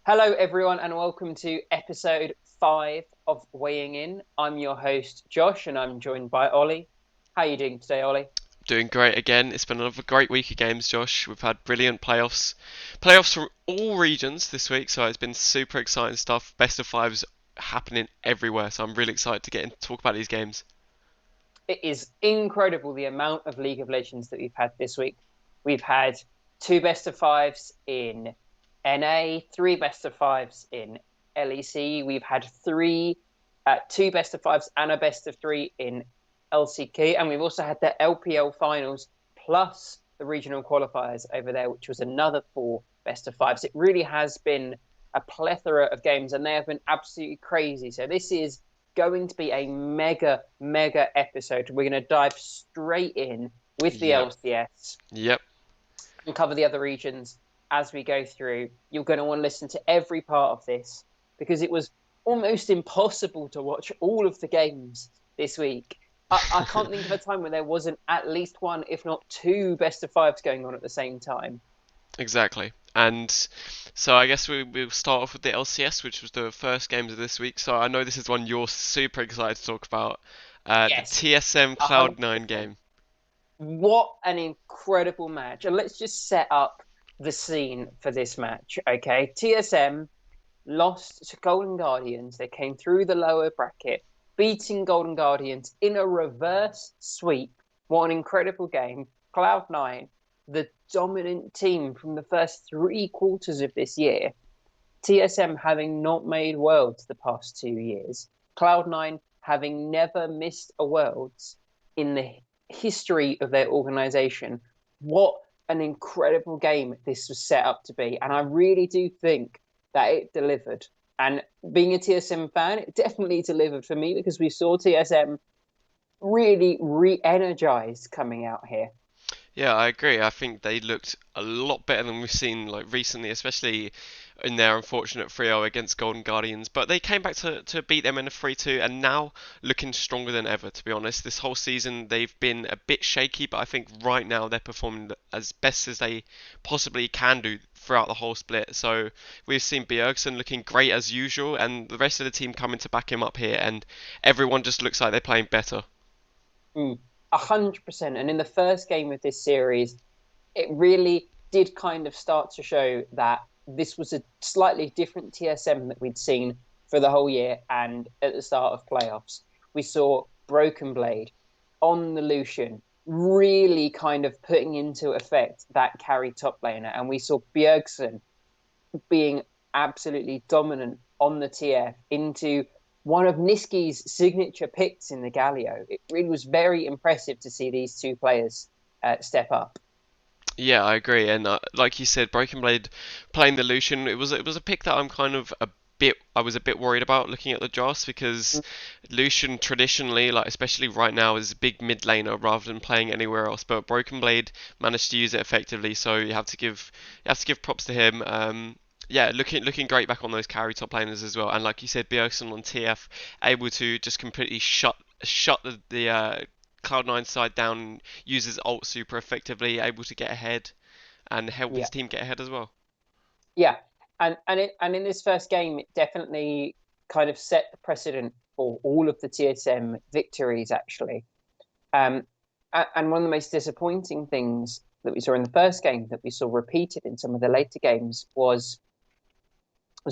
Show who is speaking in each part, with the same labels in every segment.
Speaker 1: Hello, everyone, and welcome to episode 5 of Weighing In. I'm your host, Josh, and I'm joined by Ollie. How are you doing today, Ollie?
Speaker 2: Doing great again. It's been another great week of games, Josh. We've had brilliant playoffs from all regions this week, so it's been super exciting stuff. Best of fives happening everywhere, so I'm really excited to get in talk about these games.
Speaker 1: It is incredible the amount of League of Legends that we've had this week. We've had two best of fives in NA, three best of fives in LEC. We've had two best of fives and a best of three in LCK, and we've also had the LPL finals plus the regional qualifiers over there, which was another four best of fives. It really has been a plethora of games, and they have been absolutely crazy. So this is going to be a mega episode. We're going to dive straight in with the
Speaker 2: Yep.
Speaker 1: LCS
Speaker 2: Yep.
Speaker 1: and cover the other regions as we go through. You're going to want to listen to every part of this because it was almost impossible to watch all of the games this week. I can't think of a time where there wasn't at least one, if not two, best of fives going on at the same time.
Speaker 2: Exactly. And so I guess we'll start off with the LCS, which was the first games of this week. So I know this is one you're super excited to talk about. The
Speaker 1: Yes,
Speaker 2: TSM Cloud9
Speaker 1: 100%.
Speaker 2: game.
Speaker 1: What an incredible match. And let's just set up the scene for this match, okay? TSM lost to Golden Guardians. They came through the lower bracket, beating Golden Guardians in a reverse sweep. What an incredible game. Cloud9, the dominant team from the first three quarters of this year. TSM having not made Worlds the past 2 years. Cloud9 having never missed a Worlds in the history of their organization. What an incredible game this was set up to be. And I really do think that it delivered. And being a TSM fan, it definitely delivered for me because we saw TSM really re energized coming out here.
Speaker 2: Yeah, I agree. I think they looked a lot better than we've seen like recently, especially in their unfortunate 3-0 against Golden Guardians. But they came back to beat them in a 3-2 and now looking stronger than ever, to be honest. This whole season they've been a bit shaky, but I think right now they're performing as best as they possibly can do throughout the whole split. So we've seen Bjergsen looking great as usual and the rest of the team coming to back him up here and everyone just looks like they're playing better.
Speaker 1: 100%. And in the first game of this series, it really did kind of start to show that this was a slightly different TSM that we'd seen for the whole year and at the start of playoffs. We saw Broken Blade on the Lucian really kind of putting into effect that carry top laner. And we saw Bjergsen being absolutely dominant on the TF into one of Niski's signature picks in the Galio. It really was very impressive to see these two players step up.
Speaker 2: Yeah, I agree. And like you said, Broken Blade playing the Lucian, it was a pick that I was a bit worried about looking at the draft because Lucian traditionally, like especially right now, is a big mid laner rather than playing anywhere else. But Broken Blade managed to use it effectively, so you have to give props to him. Yeah, looking great back on those carry top laners as well. And like you said, Bjergsen on TF able to just completely shut the Cloud9 side down, uses ult super effectively, able to get ahead and help
Speaker 1: Yeah,
Speaker 2: his team get ahead as well.
Speaker 1: yeah, and in this first game, it definitely kind of set the precedent for all of the TSM victories. Actually, um, and one of the most disappointing things that we saw in the first game that we saw repeated in some of the later games was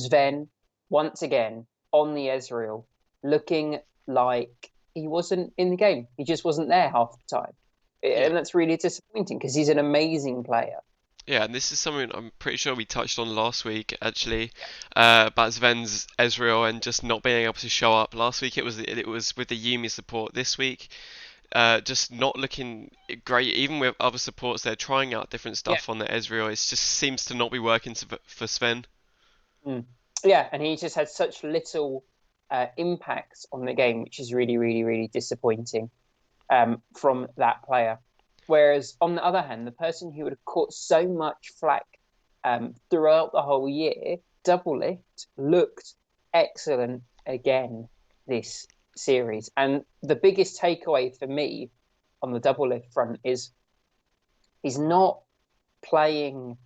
Speaker 1: Ven once again on the Ezreal, looking like he wasn't in the game. He just wasn't there half the time,
Speaker 2: Yeah.
Speaker 1: and that's really disappointing because he's an amazing player.
Speaker 2: Yeah, and this is something I'm pretty sure we touched on last week actually, about Sven's Ezreal and just not being able to show up. Last week it was with the Yumi support. This week, just not looking great. Even with other supports, they're trying out different
Speaker 1: Yeah.
Speaker 2: stuff on the Ezreal. It just seems to not be working for Sven.
Speaker 1: Mm. Yeah, and he just had such little impact on the game, which is really disappointing from that player. Whereas on the other hand, the person who would have caught so much flack throughout the whole year, Double Lift, looked excellent again this series. And the biggest takeaway for me on the Double Lift front is he's not playing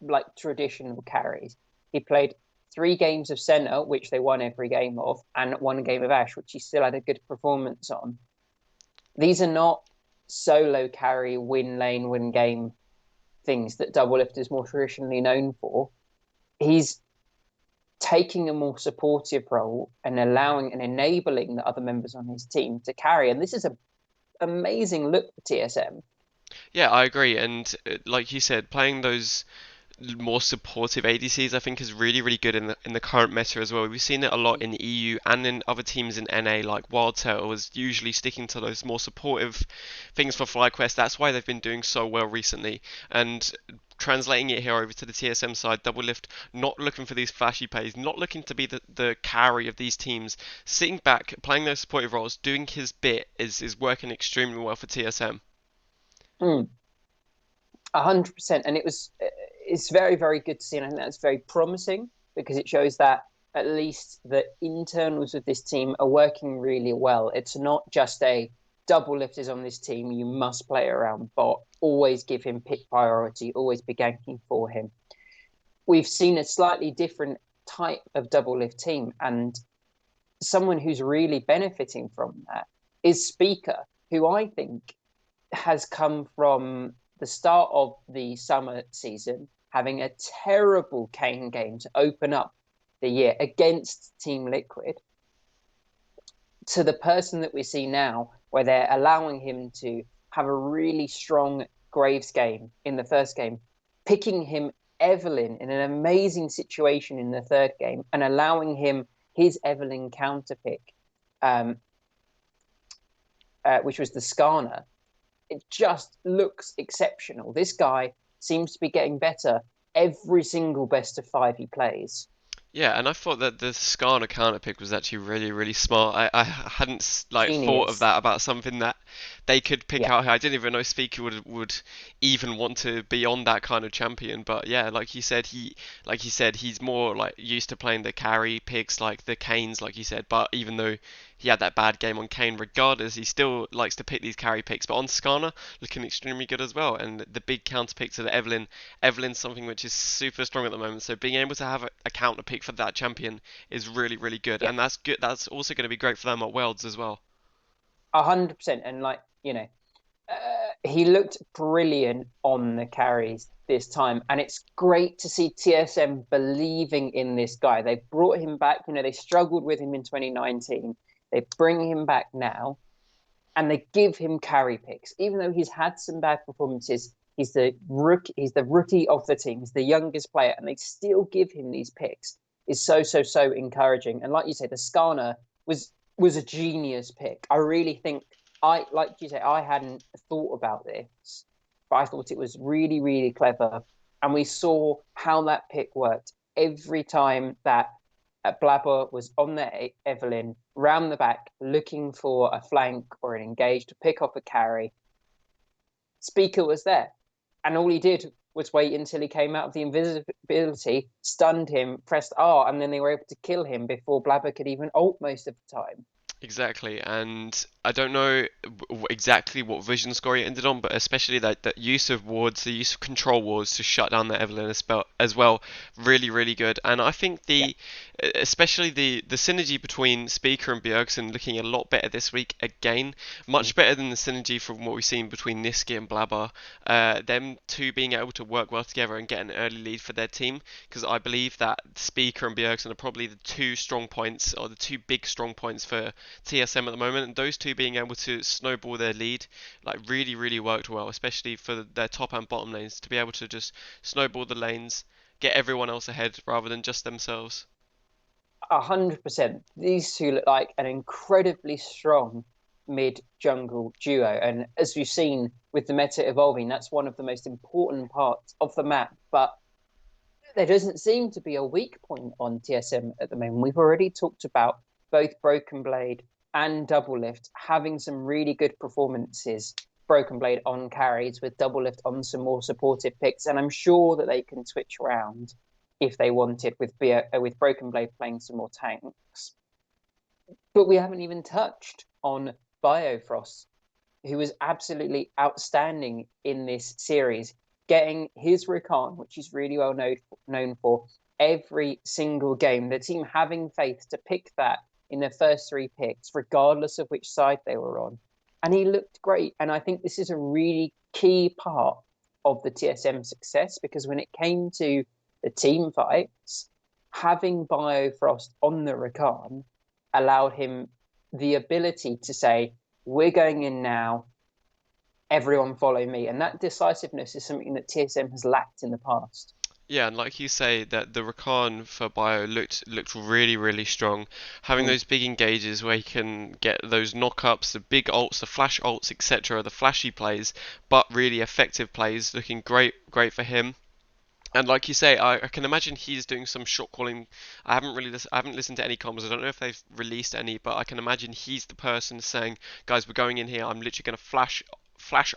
Speaker 1: like traditional carries. He played 3 games of Senna, which they won every game of, and 1 game of Ash, which he still had a good performance on. These are not solo carry, win lane, win game things that Doublelift is more traditionally known for. He's taking a more supportive role and allowing and enabling the other members on his team to carry. And this is an amazing look for TSM.
Speaker 2: Yeah, I agree. And like you said, playing those more supportive ADCs, I think, is really, really good in the current meta as well. We've seen it a lot in the EU and in other teams in NA, like WildTale was usually sticking to those more supportive things for FlyQuest. That's why they've been doing so well recently. And translating it here over to the TSM side, Doublelift not looking for these flashy plays, not looking to be the carry of these teams, sitting back, playing those supportive roles, doing his bit is working extremely well for TSM.
Speaker 1: 100%. And it's very, very good to see. And I think that's very promising because it shows that at least the internals of this team are working really well. It's not just a Doublelift is on this team, you must play around bot, always give him pick priority, always be ganking for him. We've seen a slightly different type of Doublelift team, and someone who's really benefiting from that is Speaker, who I think has come from the start of the summer season having a terrible Kane game to open up the year against Team Liquid to the person that we see now, where they're allowing him to have a really strong Graves game in the first game, picking him Evelyn in an amazing situation in the third game, and allowing him his Evelyn counter pick, which was the Skarner. It just looks exceptional. This guy seems to be getting better every single best of 5 he plays.
Speaker 2: Yeah, and I thought that the Skarner counter pick was actually really, really smart. I hadn't like thought of
Speaker 1: Genius.
Speaker 2: that about something that they could pick
Speaker 1: Yeah.
Speaker 2: out here. I didn't even know Speaker would even want to be on that kind of champion. But yeah, like you said, he's more like used to playing the carry picks like the Canes, like you said. But even though he had that bad game on Kane, regardless, he still likes to pick these carry picks. But on Skarner, looking extremely good as well. And the big counter pick to the Evelyn's something which is super strong at the moment. So being able to have a counter pick for that champion is really, really good.
Speaker 1: Yeah.
Speaker 2: And that's good. That's also going to be great for them at Worlds as well.
Speaker 1: 100%. And he looked brilliant on the carries this time. And it's great to see TSM believing in this guy. They brought him back. They struggled with him in 2019. They bring him back now and they give him carry picks. Even though he's had some bad performances, he's the rookie of the team. He's the youngest player, and they still give him these picks. Is so, so, so encouraging. And like you say, the Skarner was a genius pick. I really think like you say, I hadn't thought about this, but I thought it was really, really clever. And we saw how that pick worked every time that Blabber was on the Evelyn, round the back, looking for a flank or an engage to pick off a carry. Speaker was there. And all he did was wait until he came out of the invisibility, stunned him, pressed R, and then they were able to kill him before Blabber could even ult most of the time.
Speaker 2: Exactly, and I don't know exactly what vision score he ended on, but especially that use of wards, the use of control wards to shut down the Evelyn as well, really, really good. And I think
Speaker 1: Yeah.
Speaker 2: especially the synergy between Speaker and Bjergsen looking a lot better this week again,
Speaker 1: Mm.
Speaker 2: much better than the synergy from what we've seen between Niski and Blabber. Them two being able to work well together and get an early lead for their team, because I believe that Speaker and Bjergsen are probably the two strong points, or the two big strong points for TSM at the moment, and those two being able to snowball their lead like really, really worked well, especially for their top and bottom lanes to be able to just snowball the lanes, get everyone else ahead rather than just themselves.
Speaker 1: 100%. These two look like an incredibly strong mid jungle duo. And as we've seen with the meta evolving, that's one of the most important parts of the map. But there doesn't seem to be a weak point on TSM at the moment. We've already talked about both Broken Blade and Doublelift having some really good performances. Broken Blade on carries with Doublelift on some more supportive picks, and I'm sure that they can switch around if they wanted with Broken Blade playing some more tanks. But we haven't even touched on Biofrost, who was absolutely outstanding in this series, getting his Rakan, which he's really well known for, every single game. The team having faith to pick that in their first three picks, regardless of which side they were on. And he looked great. And I think this is a really key part of the TSM success, because when it came to the team fights, having Biofrost on the Rakan allowed him the ability to say, we're going in now, everyone follow me. And that decisiveness is something that TSM has lacked in the past.
Speaker 2: Yeah, and like you say, that the Rakan for Bio looked really, really strong. Having
Speaker 1: Mm.
Speaker 2: those big engages where he can get those knockups, the big ults, the flash ults, etc., the flashy plays, but really effective plays, looking great for him. And like you say, I can imagine he's doing some shot calling. I haven't listened to any comms. I don't know if they've released any, but I can imagine he's the person saying, "Guys, we're going in here. I'm literally gonna flash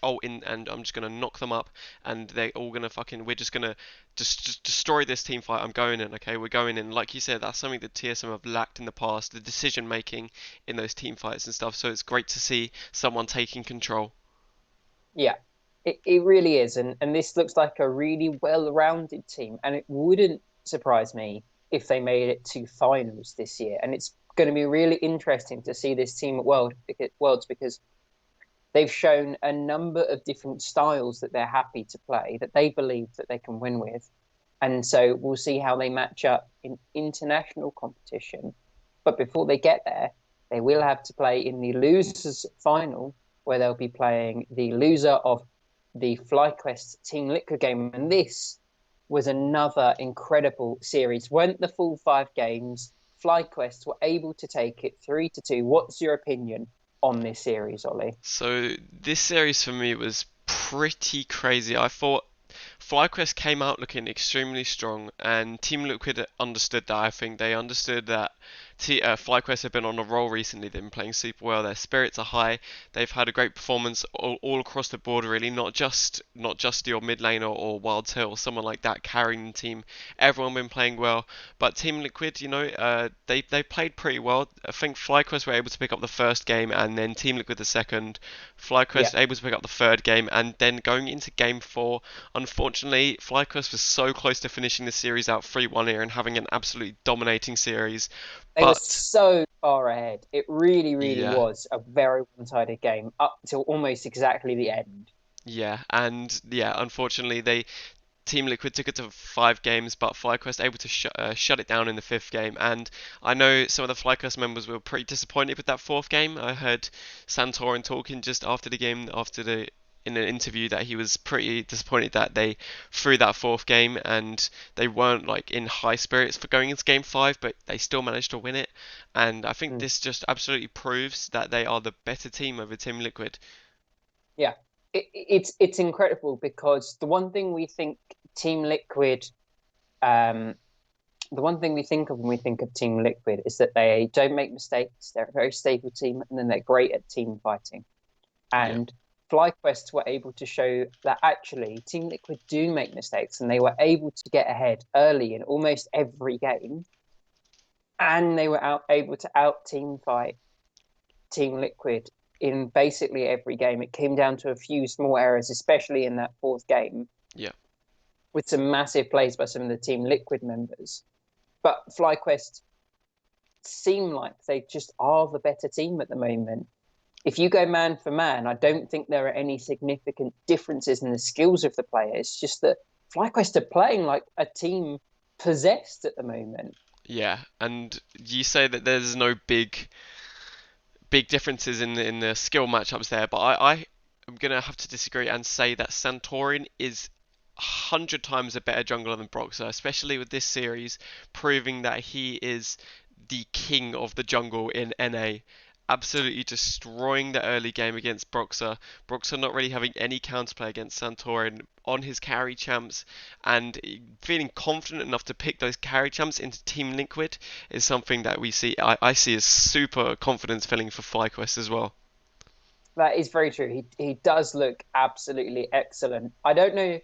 Speaker 2: ult in, and I'm just gonna knock them up, and they're all gonna fucking. We're just gonna just destroy this team fight. I'm going in, okay? We're going in." Like you said, that's something that TSM have lacked in the past, the decision making in those team fights and stuff. So it's great to see someone taking control.
Speaker 1: Yeah, it really is. And this looks like a really well-rounded team. And it wouldn't surprise me if they made it to finals this year. And it's going to be really interesting to see this team at Worlds, because they've shown a number of different styles that they're happy to play, that they believe that they can win with. And so we'll see how they match up in international competition. But before they get there, they will have to play in the losers final, where they'll be playing the loser of the FlyQuest Team Liquid game. And this was another incredible series. Went the full 5 games. FlyQuest were able to take it 3-2. What's your opinion on this series, Ollie?
Speaker 2: So this series for me was pretty crazy. I thought FlyQuest came out looking extremely strong, and Team Liquid understood that. I think they understood that FlyQuest have been on a roll recently. They've been playing super well. Their spirits are high. They've had a great performance all across the board, really. Not just your mid lane or Wild Hill, someone like that carrying the team. Everyone been playing well, but Team Liquid, they played pretty well. I think FlyQuest were able to pick up the first game, and then Team Liquid the second.
Speaker 1: Yeah,
Speaker 2: FlyQuest able to pick up the third game, and then going into game four. Unfortunately, FlyQuest was so close to finishing the series out 3-1 here and having an absolutely dominating series.
Speaker 1: they were
Speaker 2: But
Speaker 1: so far ahead. It really, really
Speaker 2: yeah,
Speaker 1: was a very one-sided game up till almost exactly the end.
Speaker 2: unfortunately, they Team Liquid took it to 5 games, but FlyQuest able to shut it down in the fifth game. And I know some of the FlyQuest members were pretty disappointed with that fourth game. I heard Santorin talking just after the game, in an interview, that he was pretty disappointed that they threw that fourth game and they weren't like in high spirits for going into game five, but they still managed to win it. And I think
Speaker 1: Mm.
Speaker 2: this just absolutely proves that they are the better team over Team Liquid.
Speaker 1: Yeah, it's incredible, because Team Liquid, um, the one thing we think of when we think of Team Liquid is that they don't make mistakes. They're a very stable team, and then they're great at team fighting.
Speaker 2: Yeah.
Speaker 1: And FlyQuest were able to show that actually Team Liquid do make mistakes, and they were able to get ahead early in almost every game, and they were able to out team fight Team Liquid in basically every game. It came down to a few small errors, especially in that fourth game,
Speaker 2: Yeah.
Speaker 1: with some massive plays by some of the Team Liquid members. But FlyQuest seem like they just are the better team at the moment. If you go man for man, I don't think there are any significant differences in the skills of the players. It's just that FlyQuest are playing like a team possessed at the moment.
Speaker 2: Yeah, and you say that there's no big differences in the skill matchups there, but I am gonna have to disagree and say that Santorin is 100 times a better jungler than Broxah, especially with this series proving that he is the king of the jungle in NA. Absolutely destroying the early game against Broxah. Broxah not really having any counterplay against Santorin on his carry champs, and feeling confident enough to pick those carry champs into Team Liquid is something that I see as super confidence filling for FlyQuest as well.
Speaker 1: That is very true. He does look absolutely excellent. I don't know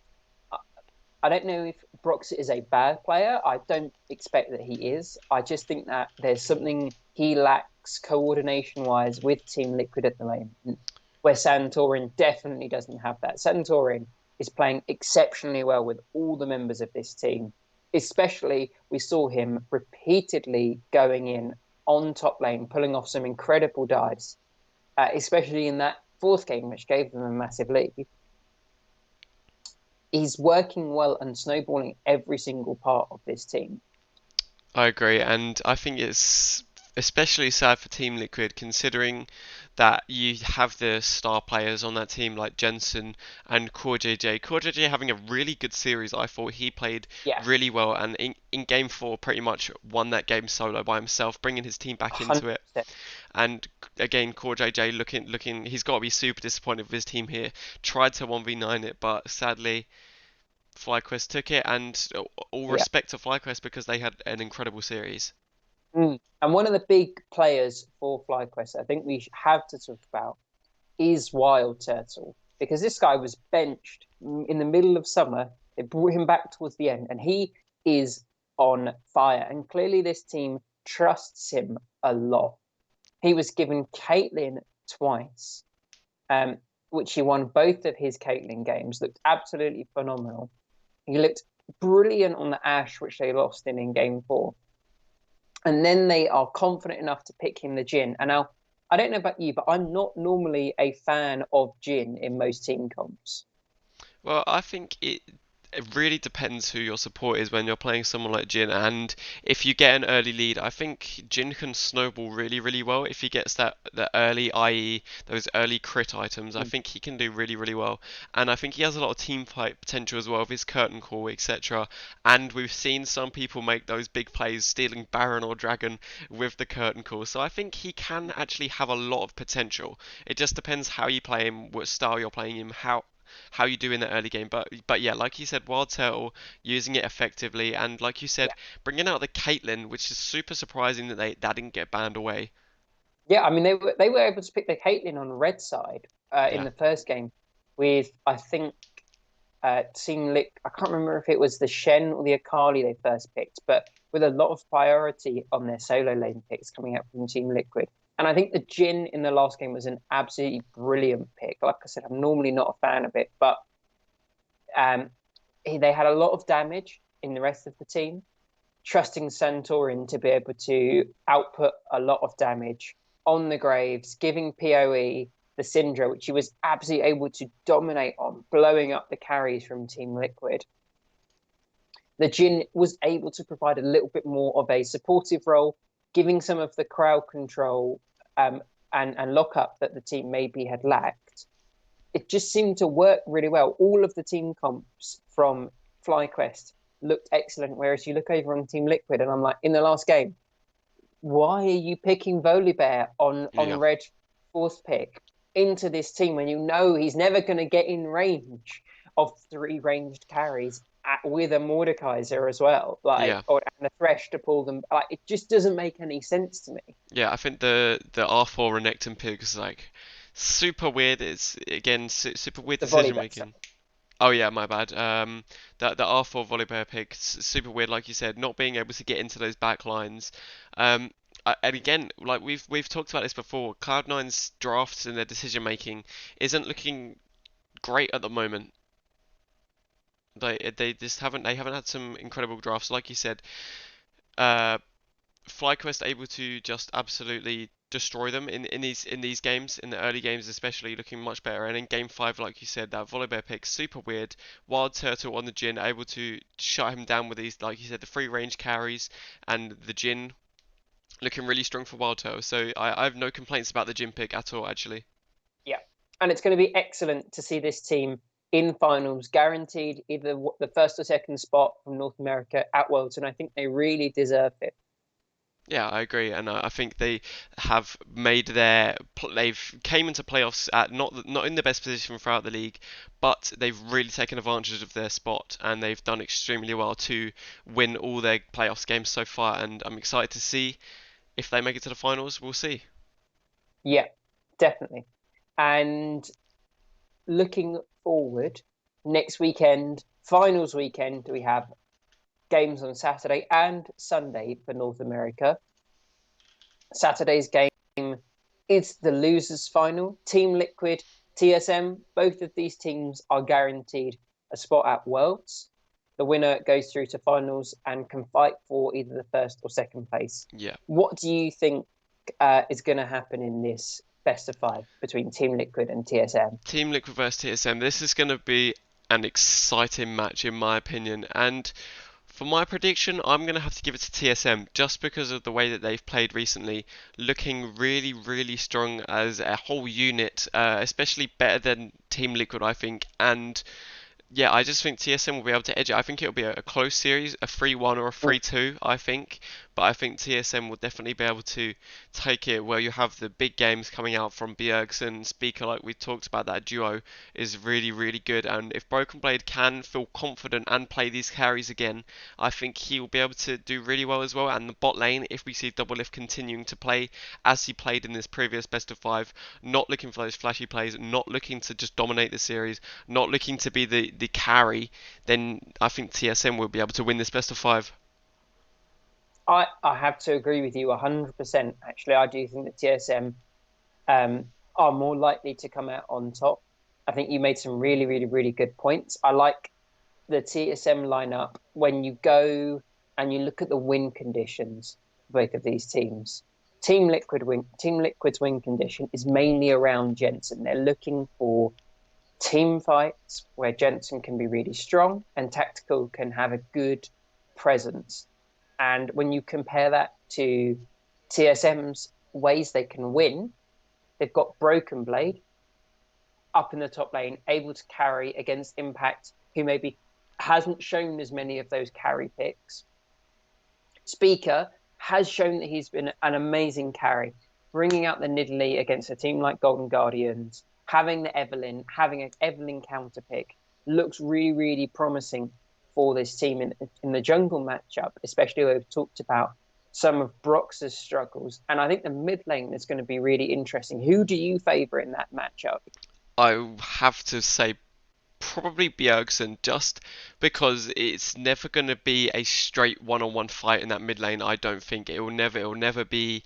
Speaker 1: if Brox is a bad player. I don't expect that he is. I just think that there's something he lacks coordination wise with Team Liquid at the moment, where Santorin definitely doesn't have that. Santorin is playing exceptionally well with all the members of this team. Especially, we saw him repeatedly going in on top lane, pulling off some incredible dives, especially in that fourth game, which gave them a massive lead. He's working well and snowballing every single part of this team.
Speaker 2: I agree, and I think it's especially sad for Team Liquid considering that you have the star players on that team like Jensen and Core JJ. Core JJ having a really good series. I thought he played
Speaker 1: Yeah,
Speaker 2: really well, and in game four pretty much won that game solo by himself, bringing his team back into it.
Speaker 1: 100%.
Speaker 2: And again, Core JJ looking, he's got to be super disappointed with his team here. Tried to 1v9 it, but sadly FlyQuest took it, and all
Speaker 1: Yeah.
Speaker 2: respect to FlyQuest because they had an incredible series.
Speaker 1: And one of the big players for FlyQuest, I think we have to talk about, is Wild Turtle, because this guy was benched in the middle of summer. They brought him back towards the end, and he is on fire. And clearly, this team trusts him a lot. He was given Caitlyn twice, um, which he won both of his Caitlyn games. Looked absolutely phenomenal. He looked brilliant on the Ash, which they lost in game four. And then they are confident enough to pick him the Jin. And now, I don't know about you, but I'm not normally a fan of Jin in most team comps.
Speaker 2: Well, I think it really depends who your support is when you're playing someone like Jin, and if you get an early lead, I think Jin can snowball really, really well if he gets that early, i.e. those early crit items. I
Speaker 1: Mm.
Speaker 2: think he can do really, really well, and I think he has a lot of team fight potential as well with his curtain call, etc. And we've seen some people make those big plays, stealing Baron or Dragon with the curtain call. So I think he can actually have a lot of potential. It just depends how you play him, what style you're playing him, how you do in the early game. But yeah, like you said, Wild Turtle using it effectively, and like you said,
Speaker 1: Yeah.
Speaker 2: bringing out the Caitlyn, which is super surprising that that didn't get banned away.
Speaker 1: Yeah, I mean they were able to pick the Caitlyn on red side in
Speaker 2: Yeah,
Speaker 1: the first game with I think Team Lick. I can't remember if it was the Shen or the Akali they first picked, but with a lot of priority on their solo lane picks coming out from Team Liquid. And I think the Jin in the last game was an absolutely brilliant pick. Like I said, I'm normally not a fan of it, but um, they had a lot of damage in the rest of the team, trusting Santorin to be able to output a lot of damage on the Graves, giving PoE the Syndra, which he was absolutely able to dominate on, blowing up the carries from Team Liquid. The Jin was able to provide a little bit more of a supportive role, giving some of the crowd control and lockup that the team maybe had lacked. It just seemed to work really well. All of the team comps from FlyQuest looked excellent, whereas you look over on Team Liquid, and I'm like, in the last game, why are you picking Volibear on
Speaker 2: yeah.
Speaker 1: red fourth pick into this team when you know he's never going to get in range of three ranged carries with a Mordekaiser as well,
Speaker 2: Yeah,
Speaker 1: and a Thresh to pull them? Like, it just doesn't make any sense to me.
Speaker 2: yeah. I think the R4 Renekton pick is like super weird. It's again super weird
Speaker 1: The
Speaker 2: decision
Speaker 1: Volibear stuff.
Speaker 2: making. Oh yeah, my bad. The R4 Volibear pick super weird, like you said, not being able to get into those back lines. Um, and again, like we've talked about this before, Cloud9's drafts and their decision making isn't looking great at the moment. They just haven't had some incredible drafts, like you said. Uh, FlyQuest able to just absolutely destroy them in these games, in the early games especially, looking much better. And in game five, like you said, that Volibear pick super weird. Wild Turtle on the Jin able to shut him down with these, like you said, the free range carries, and the Jin looking really strong for Wild Turtle. So I have no complaints about the Jin pick at all, actually.
Speaker 1: Yeah. And it's going to be excellent to see this team in finals, guaranteed either the first or second spot from North America at Worlds. And I think they really deserve it.
Speaker 2: Yeah, I agree, and I think they have made they've came into playoffs at not in the best position throughout the league, but they've really taken advantage of their spot, and they've done extremely well to win all their playoffs games so far. And I'm excited to see if they make it to the finals. We'll see.
Speaker 1: Yeah, definitely. And looking forward, next weekend, finals weekend, we have games on Saturday and Sunday for North America. Saturday's game is the losers final. Team Liquid, TSM, both of these teams are guaranteed a spot at Worlds. The winner goes through to finals and can fight for either the first or second place.
Speaker 2: Yeah.
Speaker 1: What do you think is going to happen in this best of five between Team Liquid and TSM?
Speaker 2: Team Liquid versus TSM. This is going to be an exciting match, in my opinion. And for my prediction, I'm going to have to give it to TSM just because of the way that they've played recently, looking really, really strong as a whole unit, especially better than Team Liquid, I think. And yeah, I just think TSM will be able to edge it. I think it'll be a close series, a 3-1 or a 3-2, I think. But I think TSM will definitely be able to take it where you have the big games coming out from Bjergsen, Speaker, like we talked about. That duo is really, really good. And if Broken Blade can feel confident and play these carries again, I think he will be able to do really well as well. And the bot lane, if we see Doublelift continuing to play as he played in this previous best of five, not looking for those flashy plays, not looking to just dominate the series, not looking to be the carry, then I think TSM will be able to win this best of five.
Speaker 1: I have to agree with you 100%. Actually, I do think that TSM are more likely to come out on top. I think you made some really, really, really good points. I like the TSM lineup when you go and you look at the win conditions for both of these teams. Team Liquid's win condition is mainly around Jensen. They're looking for team fights where Jensen can be really strong and Tactical can have a good presence. And when you compare that to TSM's ways they can win, they've got Broken Blade up in the top lane, able to carry against Impact, who maybe hasn't shown as many of those carry picks. Speaker has shown that he's been an amazing carry, bringing out the Nidalee against a team like Golden Guardians, having having an Evelyn counter pick looks really, really promising for this team in the jungle matchup, especially where we've talked about some of Brox's struggles. And I think the mid lane is going to be really interesting. Who do you favour in that matchup?
Speaker 2: I have to say probably Bjergsen, just because it's never going to be a straight one-on-one fight in that mid lane. I don't think it will never be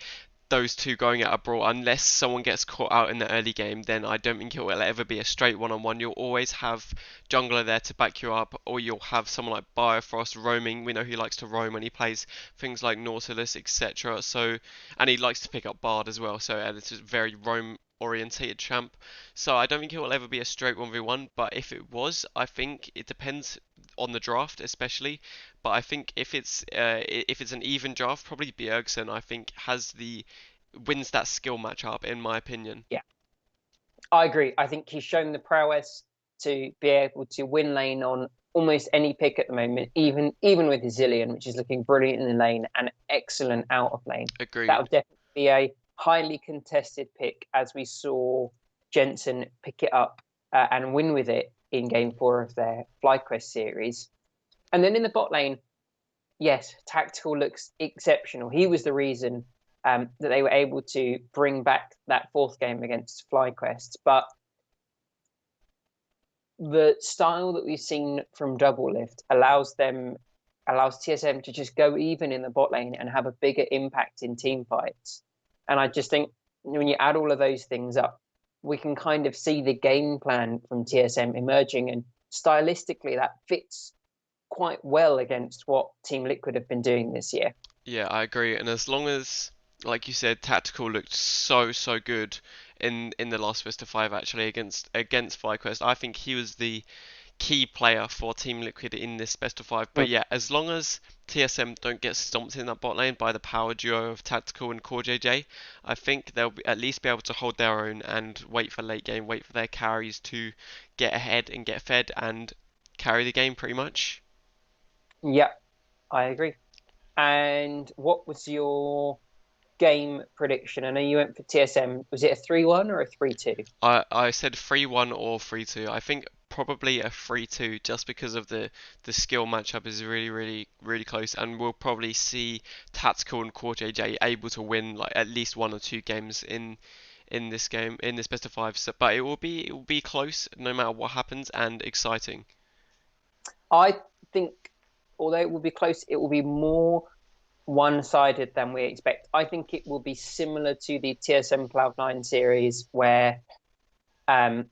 Speaker 2: those two going at a brawl unless someone gets caught out in the early game. Then I don't think it will ever be a straight one-on-one. You'll always have jungler there to back you up, or you'll have someone like Biofrost roaming. We know he likes to roam when he plays things like Nautilus, etc. So, and he likes to pick up Bard as well. So, and it's a very roam orientated champ. So I don't think it will ever be a straight 1v1, but if it was, I think it depends on the draft especially. But I think if it's an even draft, probably Bjergsen I think has the wins that skill matchup in my opinion.
Speaker 1: Yeah, I agree. I think he's shown the prowess to be able to win lane on almost any pick at the moment, even with his Zillion, which is looking brilliant in the lane and excellent out of lane. That
Speaker 2: Agreed.
Speaker 1: would definitely be a highly contested pick, as we saw Jensen pick it up and win with it in game four of their FlyQuest series. And then in the bot lane, yes, Tactical looks exceptional. He was the reason that they were able to bring back that fourth game against FlyQuest. But the style that we've seen from Doublelift allows TSM to just go even in the bot lane and have a bigger impact in team fights. And I just think when you add all of those things up, we can kind of see the game plan from TSM emerging, and stylistically that fits quite well against what Team Liquid have been doing this year.
Speaker 2: Yeah, I agree. And as long as, like you said, Tactical looked so good in the last Vista 5 actually against FlyQuest. I think he was the key player for Team Liquid in this best of five. But
Speaker 1: Mm.
Speaker 2: yeah, as long as TSM don't get stomped in that bot lane by the power duo of Tactical and Core JJ, I think they'll at least be able to hold their own and wait for late game, wait for their carries to get ahead and get fed and carry the game pretty much.
Speaker 1: Yeah, I agree. And what was your game prediction? I know you went for TSM. Was it a 3-1 or a 3-2?
Speaker 2: I said 3-1 or 3-2. I think probably a 3-2 just because of the skill matchup is really close, and we'll probably see Tactical and Core JJ able to win like at least one or two games in this game, in this best of five. So, but it will be close no matter what happens and exciting.
Speaker 1: I think, although it will be close, it will be more one-sided than we expect. I think it will be similar to the TSM Cloud9 series, where um,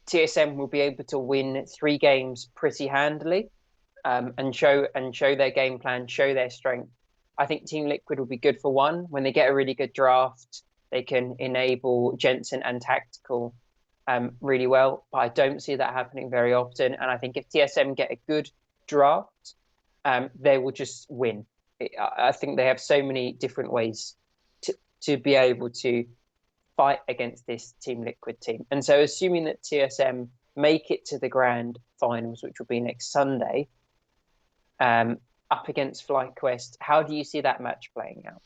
Speaker 1: TSM will be able to win 3 games pretty handily, and show their game plan, show their strength. I think Team Liquid will be good for one. When they get a really good draft, they can enable Jensen and Tactical really well. But I don't see that happening very often. And I think if TSM get a good draft, they will just win. I think they have so many different ways to be able to fight against this Team Liquid team. And so, assuming that TSM make it to the grand finals, which will be next Sunday, up against FlyQuest, how do you see that match playing out?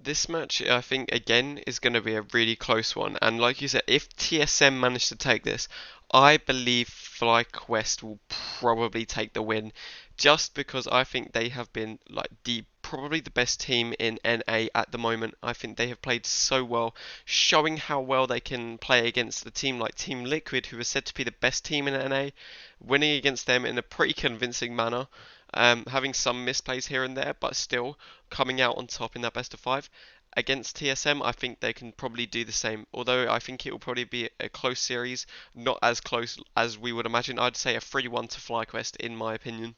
Speaker 2: This match, I think, again, is going to be a really close one. And like you said, if TSM manage to take this, I believe FlyQuest will probably take the win, just because I think they have been like probably the best team in NA at the moment. I think they have played so well, showing how well they can play against a team like Team Liquid, who is said to be the best team in NA, winning against them in a pretty convincing manner. Having some misplays here and there, but still coming out on top in that best of five. Against TSM, I think they can probably do the same. Although I think it will probably be a close series, not as close as we would imagine. I'd say a 3-1 to FlyQuest, in my opinion.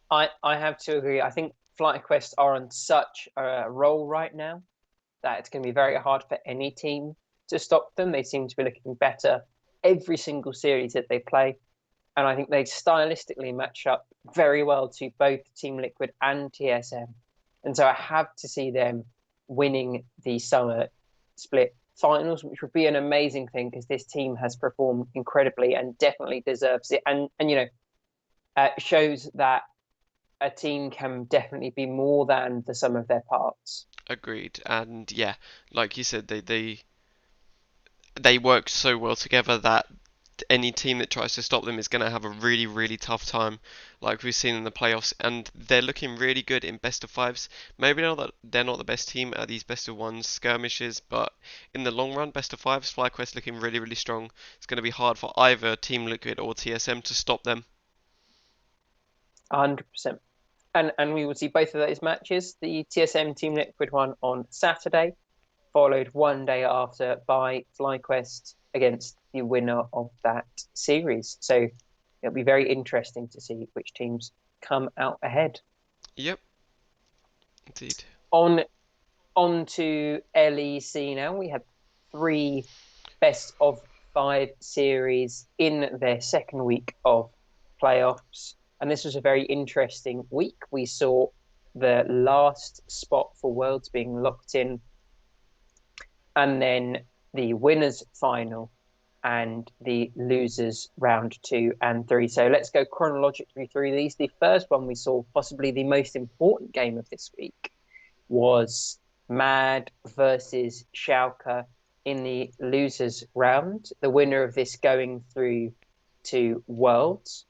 Speaker 1: I have to agree. I think FlyQuest are on such a roll right now that it's going to be very hard for any team to stop them. They seem to be looking better every single series that they play. And I think they stylistically match up very well to both Team Liquid and TSM. And so I have to see them winning the summer split finals, which would be an amazing thing because this team has performed incredibly and definitely deserves it. And shows that a team can definitely be more than the sum of their parts.
Speaker 2: Agreed. And yeah, like you said, they work so well together that any team that tries to stop them is going to have a really, really tough time, like we've seen in the playoffs. And they're looking really good in best of fives. Maybe they're not the best team at these best of ones skirmishes, but in the long run, best of fives, FlyQuest looking really, really strong. It's going to be hard for either Team Liquid or TSM to stop them.
Speaker 1: 100%. And we will see both of those matches. The TSM Team Liquid one on Saturday, followed one day after by FlyQuest against the winner of that series. So it'll be very interesting to see which teams come out ahead.
Speaker 2: Yep, indeed.
Speaker 1: On on to LEC now. We had three best of five series in their second week of playoffs. And this was a very interesting week. We saw the last spot for Worlds being locked in, and then the winners final and the losers round 2 and 3. So let's go chronologically through these. The first one we saw, possibly the most important game of this week, was Mad versus Schalke in the losers round. The winner of this going through to Worlds.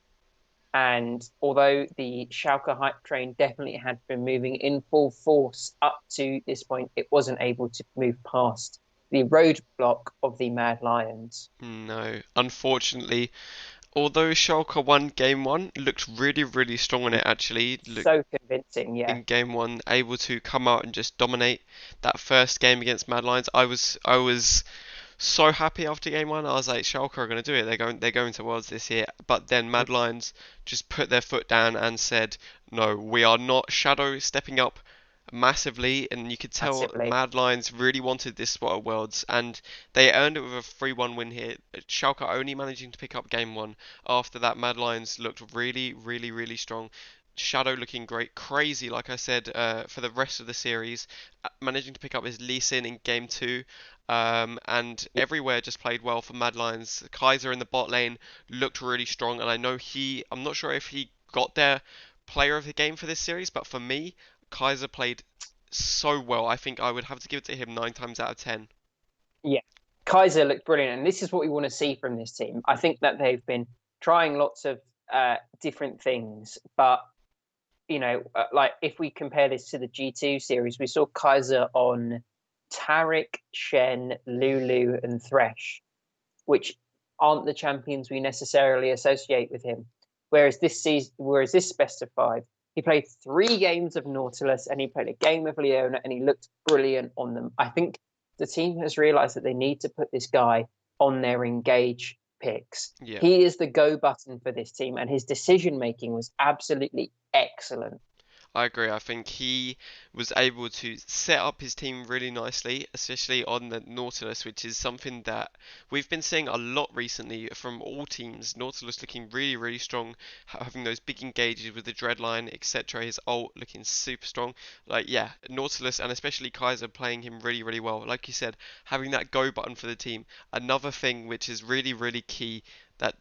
Speaker 1: And although the Schalke hype train definitely had been moving in full force up to this point, it wasn't able to move past the roadblock of the Mad Lions.
Speaker 2: No, unfortunately, although Schalke won game one, looked really, really strong on it actually. Looked
Speaker 1: So convincing, yeah.
Speaker 2: in game one, able to come out and just dominate that first game against Mad Lions. I was so happy after game one. I was like, Schalke are going to do it. They're going to Worlds this year. But then Mad Lions just put their foot down and said, no, we are not. Shadow stepping up massively, and you could tell
Speaker 1: Massively.
Speaker 2: Mad Lions really wanted this spot at Worlds, and they earned it with a 3-1 win here. Schalke only managing to pick up game one. After that, Mad Lions looked really, really, really strong. Shadow looking great, crazy, like I said, for the rest of the series, managing to pick up his Lee Sin in game two, and everywhere just played well for Mad Lions. Kaiser in the bot lane looked really strong, and I know I'm not sure if he got their player of the game for this series, but for me, Kaiser played so well. I think I would have to give it to him 9 times out of 10.
Speaker 1: Yeah. Kaiser looked brilliant. And this is what we want to see from this team. I think that they've been trying lots of different things, but like if we compare this to the G2 series, we saw Kaiser on Taric, Shen, Lulu, and Thresh, which aren't the champions we necessarily associate with him. Whereas this best of five, he played 3 games of Nautilus and he played a game of Leona and he looked brilliant on them. I think the team has realized that they need to put this guy on their engage picks.
Speaker 2: Yeah.
Speaker 1: He is the go button for this team, and his decision making was absolutely excellent.
Speaker 2: I agree. I think he was able to set up his team really nicely, especially on the Nautilus, which is something that we've been seeing a lot recently from all teams. Nautilus looking really, really strong, having those big engages with the Dreadline, etc. His ult looking super strong. Like, yeah, Nautilus and especially Kaiser playing him really, really well. Like you said, having that go button for the team. Another thing which is really, really key,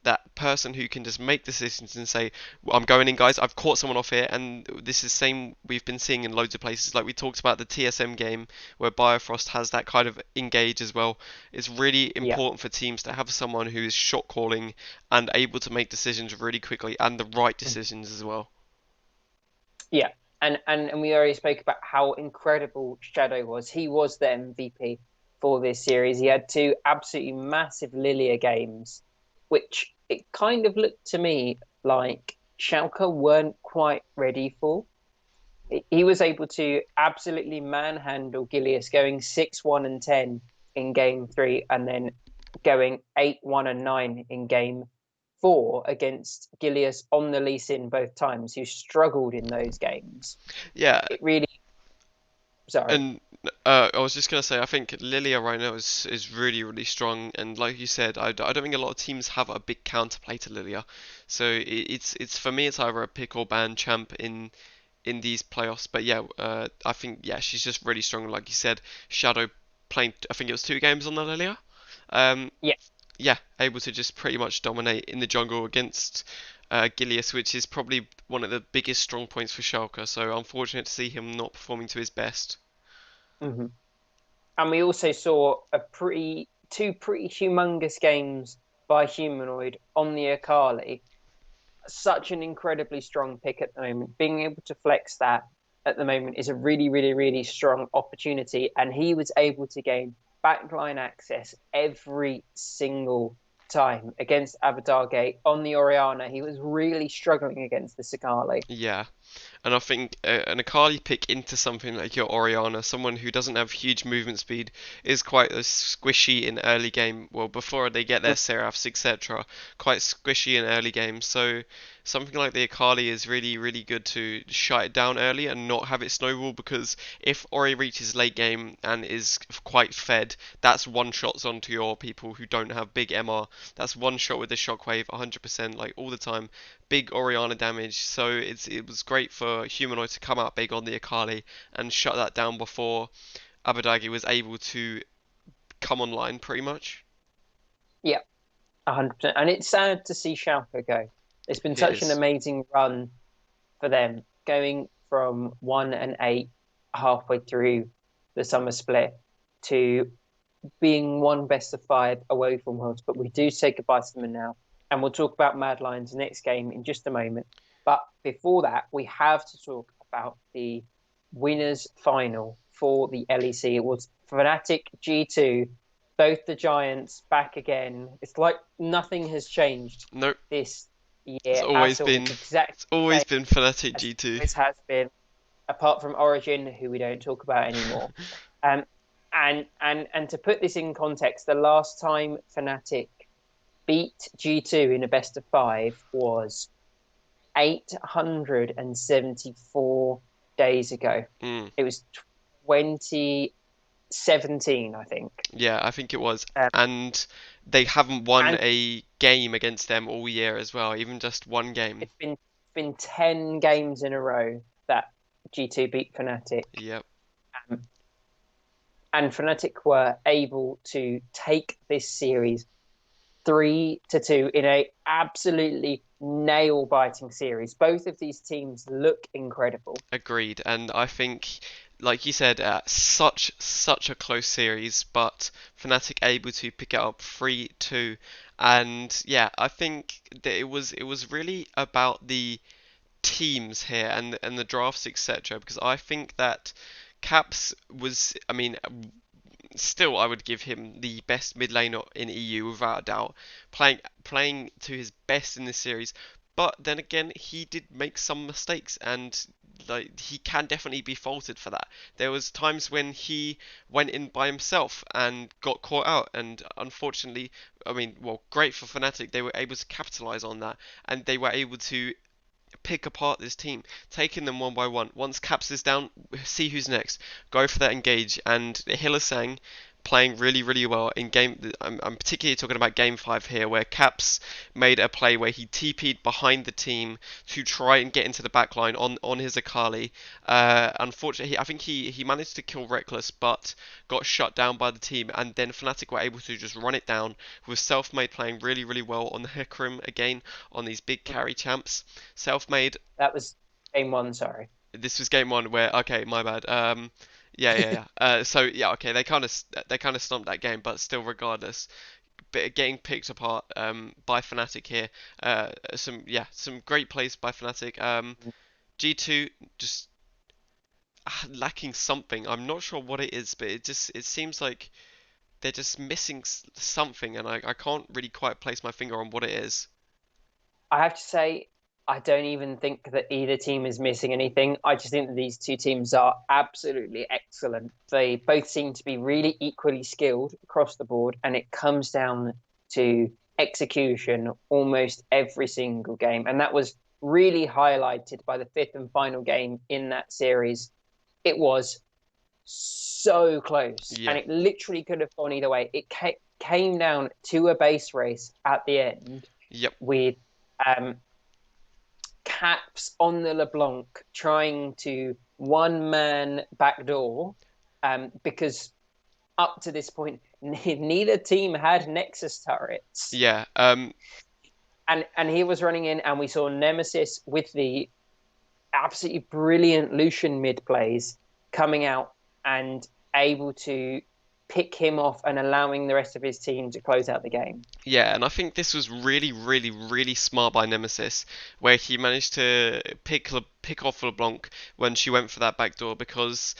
Speaker 2: that person who can just make decisions and say, I'm going in, guys. I've caught someone off here, and this is same we've been seeing in loads of places. Like we talked about the TSM game where Biofrost has that kind of engage as well. It's really
Speaker 1: Yeah.
Speaker 2: important for teams to have someone who is shot calling and able to make decisions really quickly and the right decisions as well.
Speaker 1: Yeah, and we already spoke about how incredible Shadow was. He was the MVP for this series. He had two absolutely massive Lilia games, which it kind of looked to me like Schalke weren't quite ready for. He was able to absolutely manhandle Gilius, going 6-1 and 10 in game three, and then going 8-1 and 9 in game four against Gilius on the Lee Sin both times, who struggled in those games.
Speaker 2: Yeah,
Speaker 1: It really, sorry,
Speaker 2: and I was just gonna say, I think Lilia right now is really really strong, and like you said, I don't think a lot of teams have a big counterplay to Lilia, so it's for me it's either a pick or ban champ in these playoffs. But yeah, I think yeah she's just really strong. Like you said, Shadow playing I think it was 2 games on the Lilia. Um,
Speaker 1: yeah,
Speaker 2: yeah, able to just pretty much dominate in the jungle against Gilius, which is probably one of the biggest strong points for Schalke. So unfortunate to see him not performing to his best.
Speaker 1: hmm and we also saw two pretty humongous games by Humanoid on the Akali. Such an incredibly strong pick at the moment. Being able to flex that at the moment is a really, really, really strong opportunity. And he was able to gain backline access every single time against Abadage on the Oriana. He was really struggling against the Sakali.
Speaker 2: Yeah, and I think an Akali pick into something like your Orianna, someone who doesn't have huge movement speed, is quite squishy in early game. Well, before they get their Seraphs, etc., quite squishy in early game. So something like the Akali is really, really good to shut it down early and not have it snowball. Because if Ori reaches late game and is quite fed, that's one shots onto your people who don't have big MR. That's one shot with the shockwave, 100%, like all the time. Big Orianna damage. So it was great for Humanoid to come out big on the Akali and shut that down before Abadagi was able to come online, pretty much.
Speaker 1: Yeah, 100%. And it's sad to see Schalke go. It's been
Speaker 2: It
Speaker 1: such an
Speaker 2: is.
Speaker 1: amazing run for them, going from 1 and 8 halfway through the summer split to being one best of five away from Worlds. But we do say goodbye to them now. And we'll talk about Mad Lions next game in just a moment. But before that, we have to talk about the winners' final for the LEC. It was Fnatic G2, both the Giants back again. It's like nothing has changed
Speaker 2: Nope.
Speaker 1: this
Speaker 2: It's
Speaker 1: year at
Speaker 2: always
Speaker 1: all.
Speaker 2: been
Speaker 1: It's exactly
Speaker 2: it's
Speaker 1: the
Speaker 2: always
Speaker 1: same
Speaker 2: been Fnatic
Speaker 1: as it
Speaker 2: G2.
Speaker 1: always has been, apart from Origin, who we don't talk about anymore. Um, and to put this in context, the last time Fnatic beat G2 in a best of five was 874 days ago.
Speaker 2: Mm.
Speaker 1: It was 2017, I think.
Speaker 2: Yeah, I think it was.
Speaker 1: Um,
Speaker 2: And they haven't won
Speaker 1: and
Speaker 2: a game against them all year as well, even just one game.
Speaker 1: it's been 10 games in a row that G2 beat Fnatic.
Speaker 2: Yep.
Speaker 1: Um, and Fnatic were able to take this series 3-2 in a absolutely nail biting series. Both of these teams look incredible.
Speaker 2: Agreed. And I think, like you said, such a close series, but Fnatic able to pick it up 3-2. And yeah, I think that it was really about the teams here and the drafts, etc. Because I think that Caps was, I mean, still I would give him the best mid laner in EU without a doubt, playing to his best in this series. But then again, he did make some mistakes, and like he can definitely be faulted for that. There was times when he went in by himself and got caught out, and unfortunately, I mean, well, great for Fnatic, they were able to capitalize on that, and they were able to pick apart this team, taking them one by one. Once Caps is down, see who's next, go for that engage, and Hillisang playing really, really well in game. I'm particularly talking about game 5 here, where Caps made a play where he TP'd behind the team to try and get into the back line on his Akali. Unfortunately, I think he managed to kill Reckless, but got shut down by the team, and then Fnatic were able to just run it down with Selfmade playing really, really well on the Hecarim again on these big carry champs. Selfmade,
Speaker 1: That was game one. Sorry.
Speaker 2: this was game 1 where, okay, my bad. Yeah. So yeah, okay, they kind of stomped that game, but still, regardless, getting picked apart by Fnatic here. Some great plays by Fnatic. G2 just lacking something. I'm not sure what it is, but it seems like they're just missing something, and I can't really quite place my finger on what it is.
Speaker 1: I have to say, I don't even think that either team is missing anything. I just think that these two teams are absolutely excellent. They both seem to be really equally skilled across the board, and it comes down to execution almost every single game. And that was really highlighted by the fifth and final game in that series. It was so close,
Speaker 2: Yeah.
Speaker 1: and it literally could have gone either way. It came down to a base race at the end
Speaker 2: Yep.
Speaker 1: with um, Caps on the LeBlanc trying to one man backdoor because up to this point, neither team had Nexus turrets.
Speaker 2: Yeah.
Speaker 1: And he was running in, and we saw Nemesis with the absolutely brilliant Lucian mid plays coming out and able to pick him off and allowing the rest of his team to close out the game.
Speaker 2: Yeah, and I think this was really, really, really smart by Nemesis, where he managed to pick off LeBlanc when she went for that backdoor, because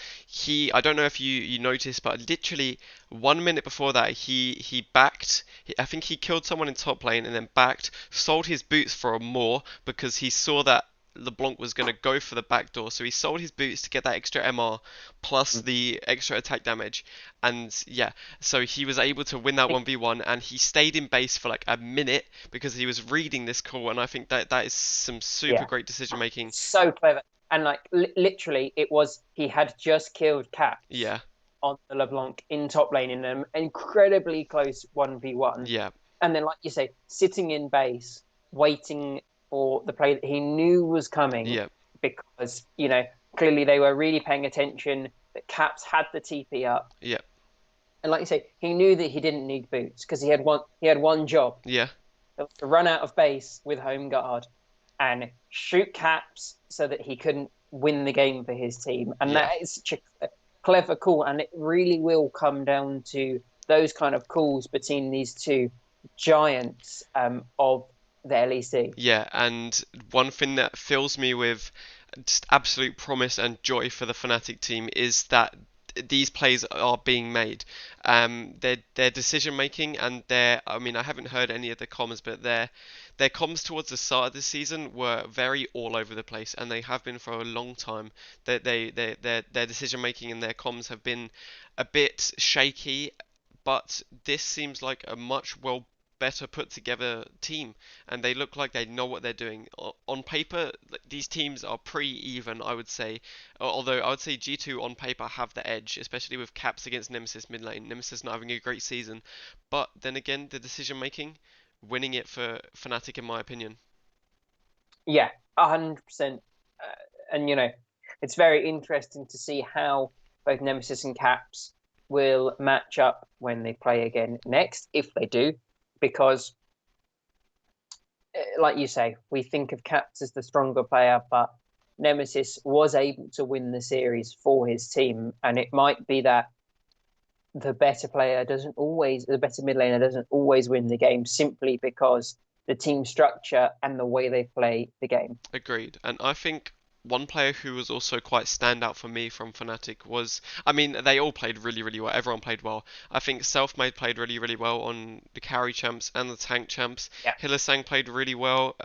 Speaker 2: I don't know if you noticed, but literally 1 minute before that, he backed. I think he killed someone in top lane and then backed, sold his boots for more because he saw that LeBlanc was going to go for the backdoor, so he sold his boots to get that extra MR plus the extra attack damage, and yeah, so he was able to win that 1v1, and he stayed in base for like a minute because he was reading this call, and I think that is some super
Speaker 1: Yeah,
Speaker 2: great decision making.
Speaker 1: so clever. And like literally, it was he had just killed Caps
Speaker 2: Yeah,
Speaker 1: on the LeBlanc in top lane in an incredibly close 1v1.
Speaker 2: yeah,
Speaker 1: And then, like you say, sitting in base, waiting for the play that he knew was coming
Speaker 2: yeah,
Speaker 1: because, clearly they were really paying attention that Caps had the TP up.
Speaker 2: yeah,
Speaker 1: And like you say, he knew that he didn't need boots because he had one job.
Speaker 2: yeah,
Speaker 1: It was to run out of base with home guard and shoot Caps so that he couldn't win the game for his team. And
Speaker 2: yeah.
Speaker 1: that is such a clever call. And it really will come down to those kind of calls between these two giants of the LEC.
Speaker 2: Yeah, and one thing that fills me with just absolute promise and joy for the Fnatic team is that these plays are being made. Their decision making and I mean, I haven't heard any of the comms, but their comms towards the start of the season were very all over the place, and they have been for a long time. Their decision making and their comms have been a bit shaky, but this seems like a much better put together team, and they look like they know what they're doing. On paper, these teams are pretty even, I would say. Although I would say G2 on paper have the edge, especially with Caps against Nemesis mid lane. Nemesis not having a great season, but then again, the decision making, winning it for Fnatic in my opinion.
Speaker 1: Yeah, 100%. And it's very interesting to see how both Nemesis and Caps will match up when they play again next, if they do, because, like you say, we think of Caps as the stronger player, but Nemesis was able to win the series for his team, and it might be that the better mid laner doesn't always win the game simply because the team structure and the way they play the game.
Speaker 2: Agreed. And I think one player who was also quite standout for me from Fnatic was, I mean, they all played really, really well. Everyone played well. I think Selfmade played really, really well on the carry champs and the tank champs.
Speaker 1: Yeah.
Speaker 2: Hillisang played really well.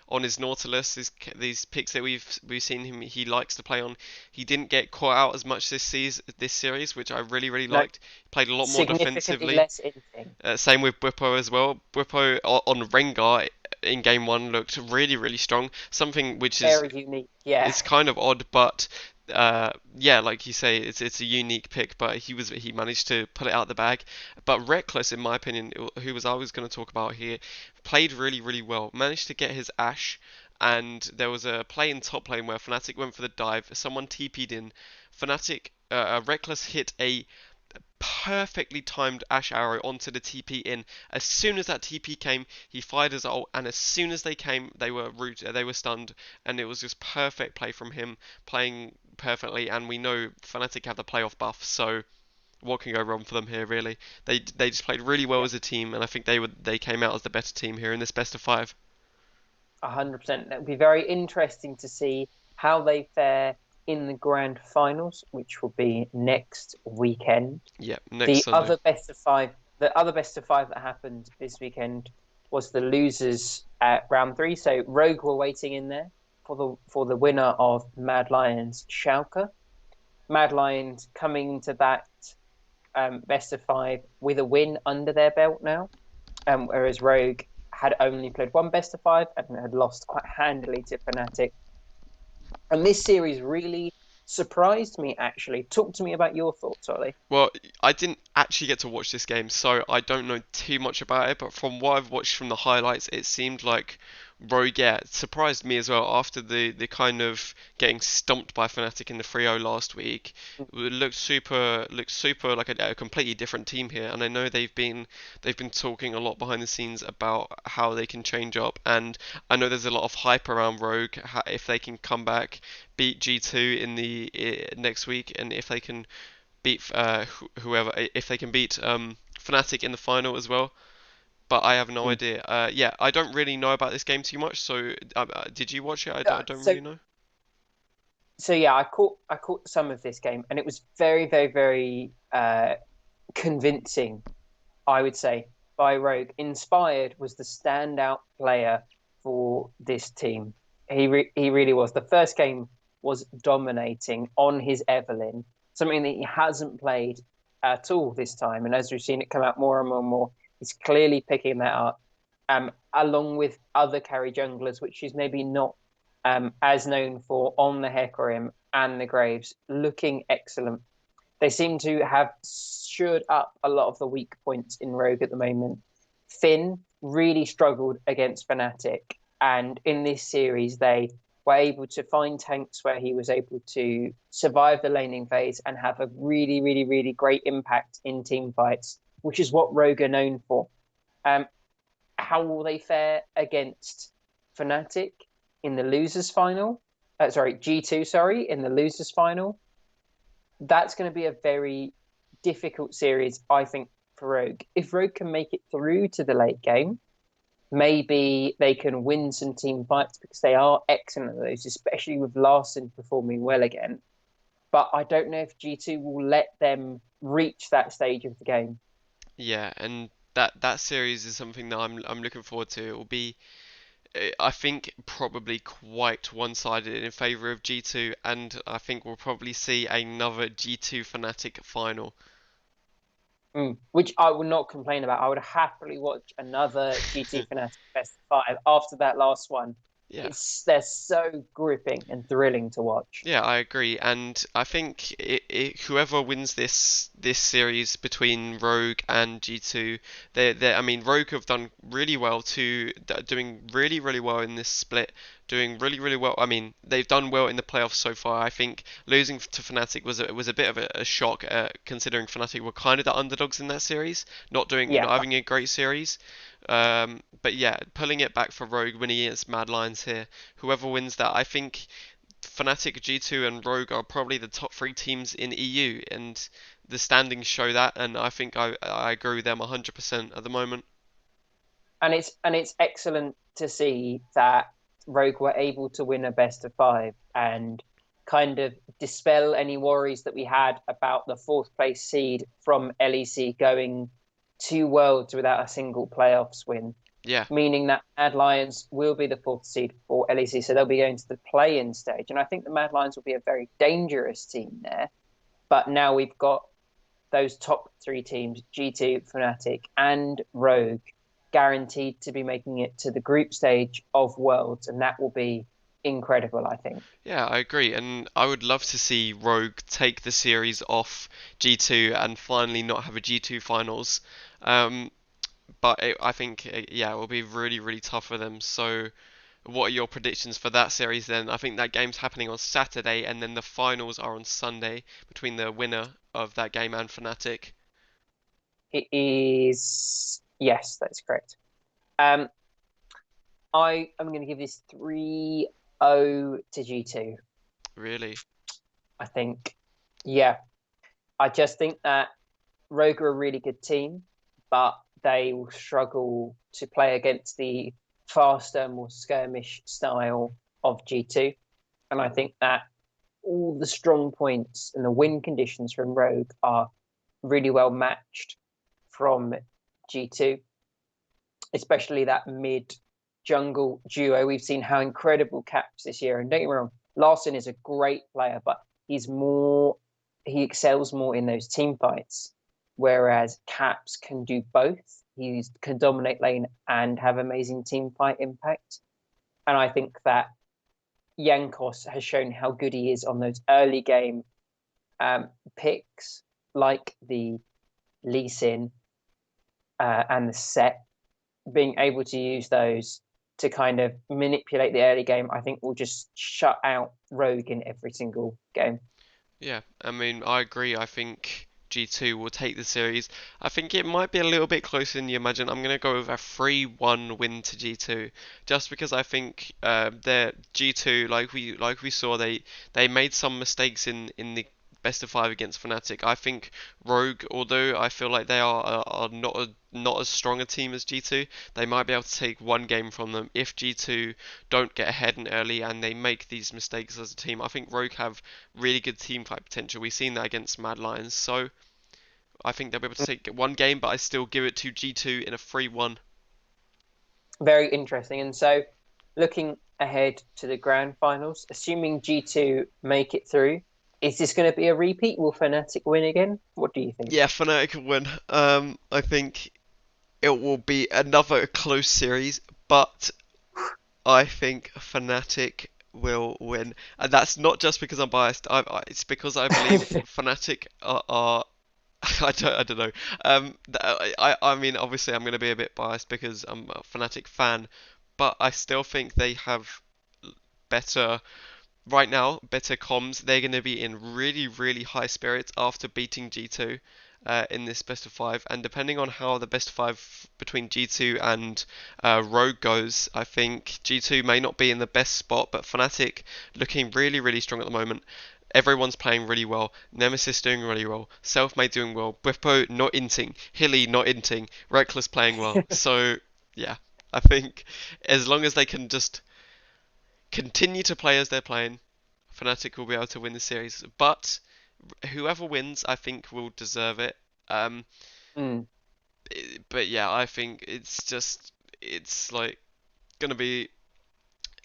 Speaker 2: on his Nautilus. These picks that we've seen him, he likes to play on. He didn't get caught out as much this series, which I really
Speaker 1: No,
Speaker 2: liked. He played a lot more
Speaker 1: significantly
Speaker 2: defensively.
Speaker 1: less inting.
Speaker 2: Same with Bwipo as well. Bwipo on Rengar in game one looked really strong. Something which
Speaker 1: Very unique. Yeah.
Speaker 2: is kind of odd, but yeah, like you say, it's a unique pick. But he managed to pull it out the bag. But Reckless, in my opinion, who was I was going to talk about here, played really well. Managed to get his Ashe, and there was a play in top lane where Fnatic went for the dive. Someone TP'd in. Fnatic, Reckless hit a perfectly timed Ashe arrow onto the TP in. As soon as that TP came, he fired his ult, and as soon as they came, they were stunned, and it was just perfect play from him, playing perfectly. And we know Fnatic have the playoff buff, so what can go wrong for them here? Really, they just played really well
Speaker 1: Yeah.
Speaker 2: as a team, and I think they came out as the better team here in this best of five.
Speaker 1: 100%. It would be very interesting to see how they fare in the grand finals, which will be next weekend.
Speaker 2: Yeah, next
Speaker 1: The
Speaker 2: Sunday.
Speaker 1: other best of five, the other best of five that happened this weekend was the losers at round three. So Rogue were waiting in there for the winner of Mad Lions Schalke. Mad Lions coming into that best of five with a win under their belt now, whereas Rogue had only played one best of five and had lost quite handily to Fnatic. And this series really surprised me, actually. Talk to me about your thoughts, Ollie.
Speaker 2: Well, I didn't actually get to watch this game, so I don't know too much about it. But from what I've watched from the highlights, it seemed like Rogue, yeah, it surprised me as well after the kind of getting stomped by Fnatic in the 3-0 last week. It looked super like a completely different team here. And I know they've been talking a lot behind the scenes about how they can change up. And I know there's a lot of hype around Rogue if they can come back, beat G2 in the next week, and if they can beat whoever, if they can beat Fnatic in the final as well. But I have no
Speaker 1: Mm.
Speaker 2: idea. Yeah, I don't really know about this game too much. So, did you watch it? I
Speaker 1: Uh,
Speaker 2: don't
Speaker 1: so
Speaker 2: really know.
Speaker 1: so yeah, I caught some of this game, and it was very convincing, I would say, by Rogue. Inspired was the standout player for this team. He really was. The first game was dominating on his Evelyn, something that he hasn't played at all this time. And as we've seen it come out more and more and more, he's clearly picking that up. Along with other carry junglers, which he's maybe not as known for on the Hecarim and the Graves, looking excellent. They seem to have shored up a lot of the weak points in Rogue at the moment. Finn really struggled against Fnatic, and in this series, they were able to find tanks where he was able to survive the laning phase and have a really great impact in team fights, which is what Rogue are known for. Um, how will they fare against Fnatic in the losers final? Sorry, G2, sorry, in the losers final. That's going to be a very difficult series, I think, for Rogue. If Rogue can make it through to the late game, maybe they can win some team fights because they are excellent at those, especially with Larson performing well again. But I don't know if G2 will let them reach that stage of the game.
Speaker 2: Yeah, and that series is something that I'm looking forward to. It will be, I think, probably quite one-sided in favor of G2, and I think we'll probably see another G2 Fnatic final.
Speaker 1: Which I would not complain about. I would happily watch another GT Fnatic Best of Five after that last one.
Speaker 2: Yeah.
Speaker 1: They're so gripping and thrilling to watch.
Speaker 2: Yeah, I agree, and I think whoever wins this series between Rogue and G2, I mean, Rogue have done really well doing really well in this split, doing really well. I mean, they've done well in the playoffs so far. I think losing to Fnatic was a bit of a shock, considering Fnatic were kind of the underdogs in that series,
Speaker 1: Yeah,
Speaker 2: not having a great series. But yeah, pulling it back for Rogue, winning against Mad Lions here. Whoever wins that, I think Fnatic, G2, and Rogue are probably the top three teams in EU, and the standings show that. And I think I agree with them 100% at the moment.
Speaker 1: and it's excellent to see that Rogue were able to win a best of five and kind of dispel any worries that we had about the fourth place seed from LEC going two worlds without a single playoffs win.
Speaker 2: Yeah,
Speaker 1: meaning that Mad Lions will be the fourth seed for LEC, so they'll be going to the play-in stage. And I think the Mad Lions will be a very dangerous team there. But now we've got those top three teams, G2, Fnatic, and Rogue, guaranteed to be making it to the group stage of Worlds, and that will be incredible, I think.
Speaker 2: yeah, I agree, and I would love to see Rogue take the series off G2 and finally not have a G2 finals. Um, I think, yeah, it will be really, really tough for them. So, what are your predictions for that series then? I think that game's happening on Saturday, and then the finals are on Sunday between the winner of that game and Fnatic.
Speaker 1: It is, yes, that's correct. Um, I am going to give this 3-0 to G2.
Speaker 2: Really?
Speaker 1: I think, yeah, I just think that Rogue are a really good team, but they will struggle to play against the faster, more skirmish style of G2. And I think that all the strong points and the win conditions from Rogue are really well matched from G2, especially that mid jungle duo. We've seen how incredible Caps this year. And don't get me wrong, Larson is a great player, but he excels more in those team fights. Whereas Caps can do both. He can dominate lane and have amazing team fight impact. And I think that Yankos has shown how good he is on those early game picks, like the Lee Sin and the set, being able to use those to kind of manipulate the early game, I think will just shut out Rogue in every single game.
Speaker 2: Yeah, I mean, I agree. I think G2 will take the series. I think it might be a little bit closer than you imagine. I'm going to go with a 3-1 win to G2, just because I think their G2, like we saw, they made some mistakes in the best of five against Fnatic. I think Rogue, although I feel like they are not as strong a team as G2, they might be able to take one game from them if G2 don't get ahead in early and they make these mistakes as a team. I think Rogue have really good team fight potential. We've seen that against Mad Lions, so I think they'll be able to take one game, but I still give it to G2 in a 3-1.
Speaker 1: Very interesting. And so, looking ahead to the grand finals, assuming G2 make it through, is this going to be a repeat? Will Fnatic win again? What do you think?
Speaker 2: Yeah, Fnatic will win. I think it will be another close series, but I think Fnatic will win, and that's not just because I'm biased. It's because I believe Fnatic are I don't know. I mean, obviously, I'm going to be a bit biased because I'm a Fnatic fan, but I still think they have better right now, better comms. They're going to be in really, really high spirits after beating G2 in this best of five. And depending on how the best of five between G2 and Rogue goes, I think G2 may not be in the best spot, but Fnatic looking really, really strong at the moment. Everyone's playing really well. Nemesis doing really well. Selfmade doing well. Bwipo not inting. Hilly not inting. Reckless playing well. So, yeah, I think as long as they can just continue to play as they're playing, Fnatic will be able to win the series. But whoever wins, I think, will deserve it. Um,
Speaker 1: Mm.
Speaker 2: but yeah, I think it's like gonna be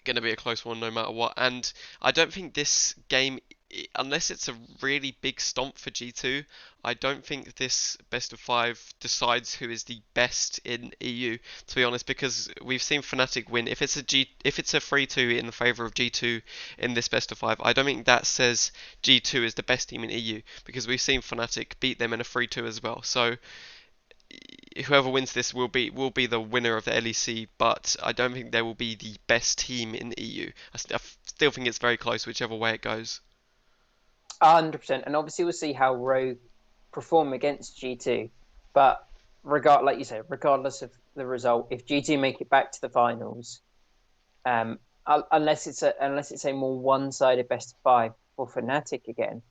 Speaker 2: going to be a close one no matter what. And I don't think this game, unless it's a really big stomp for G2, I don't think this best of five decides who is the best in EU. To be honest, because we've seen Fnatic win. If it's a 3-2 in the favour of G2 in this best of five, I don't think that says G2 is the best team in EU because we've seen Fnatic beat them in a 3-2 as well. So whoever wins this will be the winner of the LEC, but I don't think they will be the best team in the EU. I still think it's very close, whichever way it goes.
Speaker 1: 100%. And obviously, we'll see how Rogue perform against G2. But like you said, regardless of the result, if G2 make it back to the finals, um, unless it's a more one-sided best of five for Fnatic again,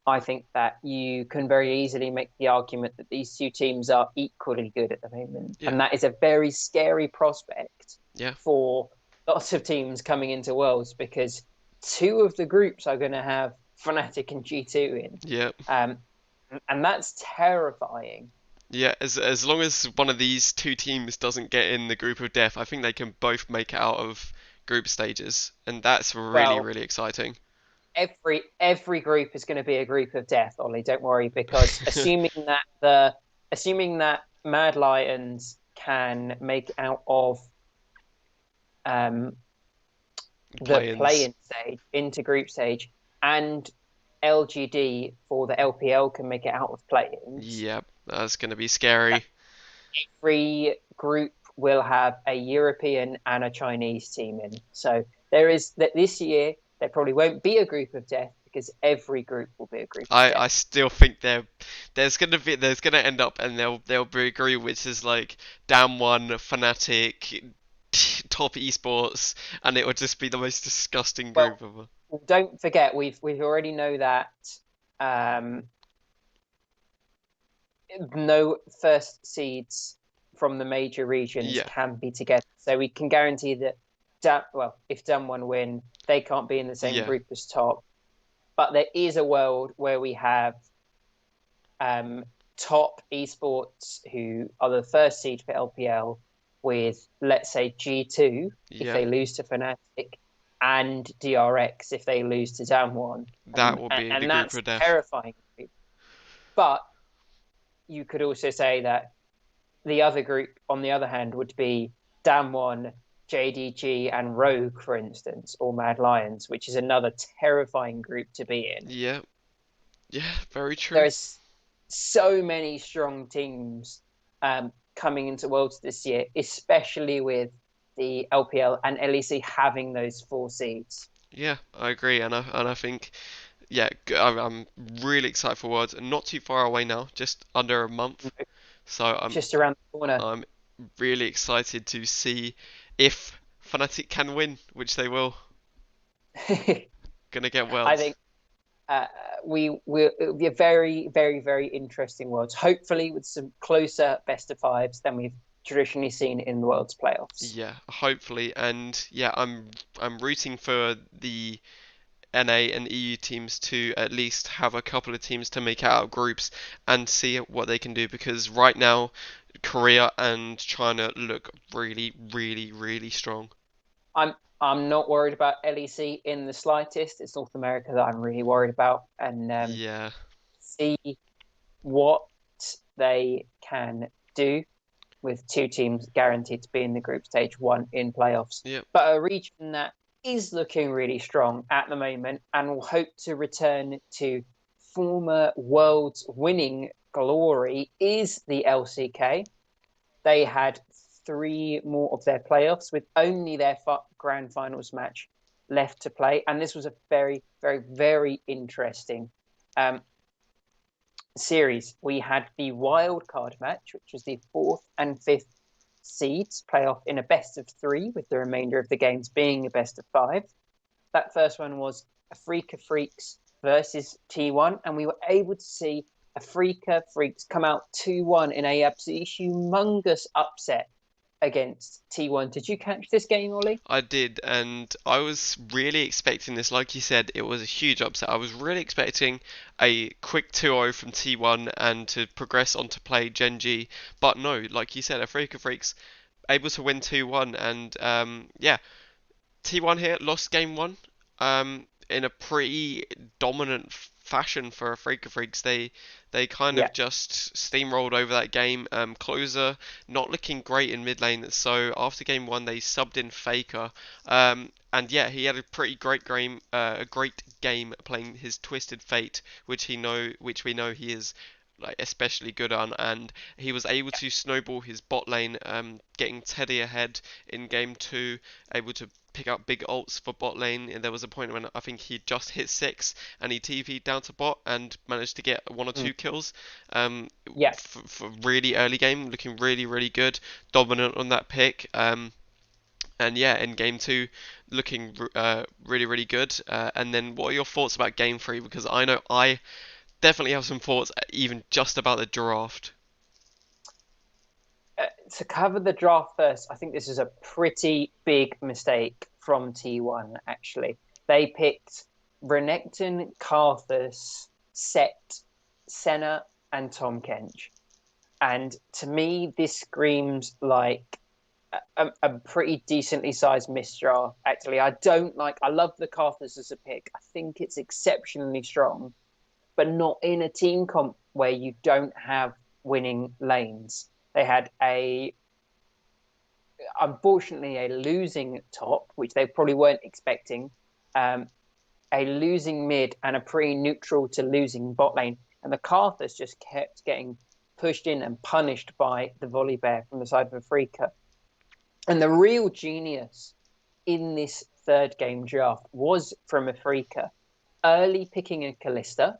Speaker 1: I think that you can very easily make the argument that these two teams are equally good at the moment,
Speaker 2: Yeah,
Speaker 1: and that is a very scary prospect
Speaker 2: yeah,
Speaker 1: for lots of teams coming into Worlds because two of the groups are going to have Fnatic and G2 in,
Speaker 2: yeah,
Speaker 1: um, and that's terrifying.
Speaker 2: Yeah, as long as one of these two teams doesn't get in the group of death, I think they can both make it out of group stages, and that's really,
Speaker 1: Well,
Speaker 2: really exciting.
Speaker 1: every group is going to be a group of death, Ollie. Don't worry, because assuming that Mad Lions can make out of um, the
Speaker 2: Play-ins.
Speaker 1: play-in stage into group stage, and LGD for the LPL can make it out of play-ins,
Speaker 2: Yep, that's gonna be scary.
Speaker 1: every group will have a European and a Chinese team in. So there is that this year there probably won't be a group of death because every group will be a group of
Speaker 2: I
Speaker 1: death.
Speaker 2: still think there's gonna end up and they'll be a group which is like Damn One, Fnatic, top esports, and it will just be the most disgusting
Speaker 1: Well,
Speaker 2: group of.
Speaker 1: don't forget we've already know that um, no first seeds from the major regions
Speaker 2: Yeah,
Speaker 1: can be together. So we can guarantee that well, if Damwon win, they can't be in the same
Speaker 2: yeah,
Speaker 1: group as top. But there is a world where we have top esports who are the first seed for LPL with, let's say, G2 if
Speaker 2: yeah.
Speaker 1: they lose to Fnatic and DRX if they lose to Damwon.
Speaker 2: That will be the
Speaker 1: And
Speaker 2: group
Speaker 1: that's
Speaker 2: of death.
Speaker 1: terrifying. But you could also say that the other group, on the other hand, would be Damwon, JDG, and Rogue, for instance, or Mad Lions, which is another terrifying group to be in.
Speaker 2: Yeah, yeah, very true.
Speaker 1: There's so many strong teams coming into Worlds this year, especially with the LPL and LEC having those four seeds.
Speaker 2: Yeah, I agree, and I think yeah, I'm really excited for Worlds. Not too far away now, just under a month. So
Speaker 1: Just around the corner.
Speaker 2: I'm really excited to see if Fnatic can win, which they will. Gonna get
Speaker 1: I
Speaker 2: Worlds.
Speaker 1: think uh, it'll be a very, very, very interesting Worlds. Hopefully, with some closer best of fives than we've traditionally seen in the Worlds playoffs.
Speaker 2: Yeah, hopefully, and yeah, I'm rooting for the NA and EU teams to at least have a couple of teams to make out of groups and see what they can do because right now Korea and China look really, really, really strong.
Speaker 1: I'm not worried about LEC in the slightest. It's North America that I'm really worried about, and
Speaker 2: Yeah,
Speaker 1: see what they can do with two teams guaranteed to be in the group stage one in playoffs.
Speaker 2: yeah,
Speaker 1: But a region that is looking really strong at the moment and will hope to return to former world's winning glory is the LCK. They had three more of their playoffs with only their grand finals match left to play. And this was a very, very, very interesting um, series. We had the wild card match, which was the fourth and fifth seeds play off in a best of three, with the remainder of the games being a best of five. That first one was Afrika Freaks versus T1, and we were able to see Afrika Freaks come out 2-1 in a absolutely humongous upset against T1. Did you catch this game, Ollie?
Speaker 2: I did, and I was really expecting this. Like you said, it was a huge upset. I was really expecting a quick 2-0 from T1 and to progress on to play Genji, but no, like you said, Afrika Freaks able to win 2-1, and yeah, T1 here lost game one in a pretty dominant fashion for Freaka Freaks. They kind
Speaker 1: Yeah.
Speaker 2: of just steamrolled over that game. Closer not looking great in mid lane, so after game one they subbed in Faker. And yeah, he had a pretty great game, a great game playing his Twisted Fate, which we know he is like especially good on, and he was able to snowball his bot lane, getting Teddy ahead in game two, able to pick up big ults for bot lane. And there was a point when I think he just hit six and he TV'd down to bot and managed to get one or
Speaker 1: Mm.
Speaker 2: two kills.
Speaker 1: Yeah.
Speaker 2: For really early game, looking really really good, dominant on that pick. And yeah, in game two, looking really really good. And then, what are your thoughts about game three? Because I know I definitely have some thoughts, even just about the draft.
Speaker 1: To cover the draft first, I think this is a pretty big mistake from T1, actually. They picked Renekton, Karthus, Set, Senna, and Tom Kench. And to me, this screams like a pretty decently sized misdraw. Actually, I love the Carthus as a pick. I think it's exceptionally strong, but not in a team comp where you don't have winning lanes. They had unfortunately, a losing top, which they probably weren't expecting, um, a losing mid, and a pretty neutral to losing bot lane. And the Carthus just kept getting pushed in and punished by the Volley Bear from the side of Afrika. And the real genius in this third game draft was from Afrika, early picking a Kalista,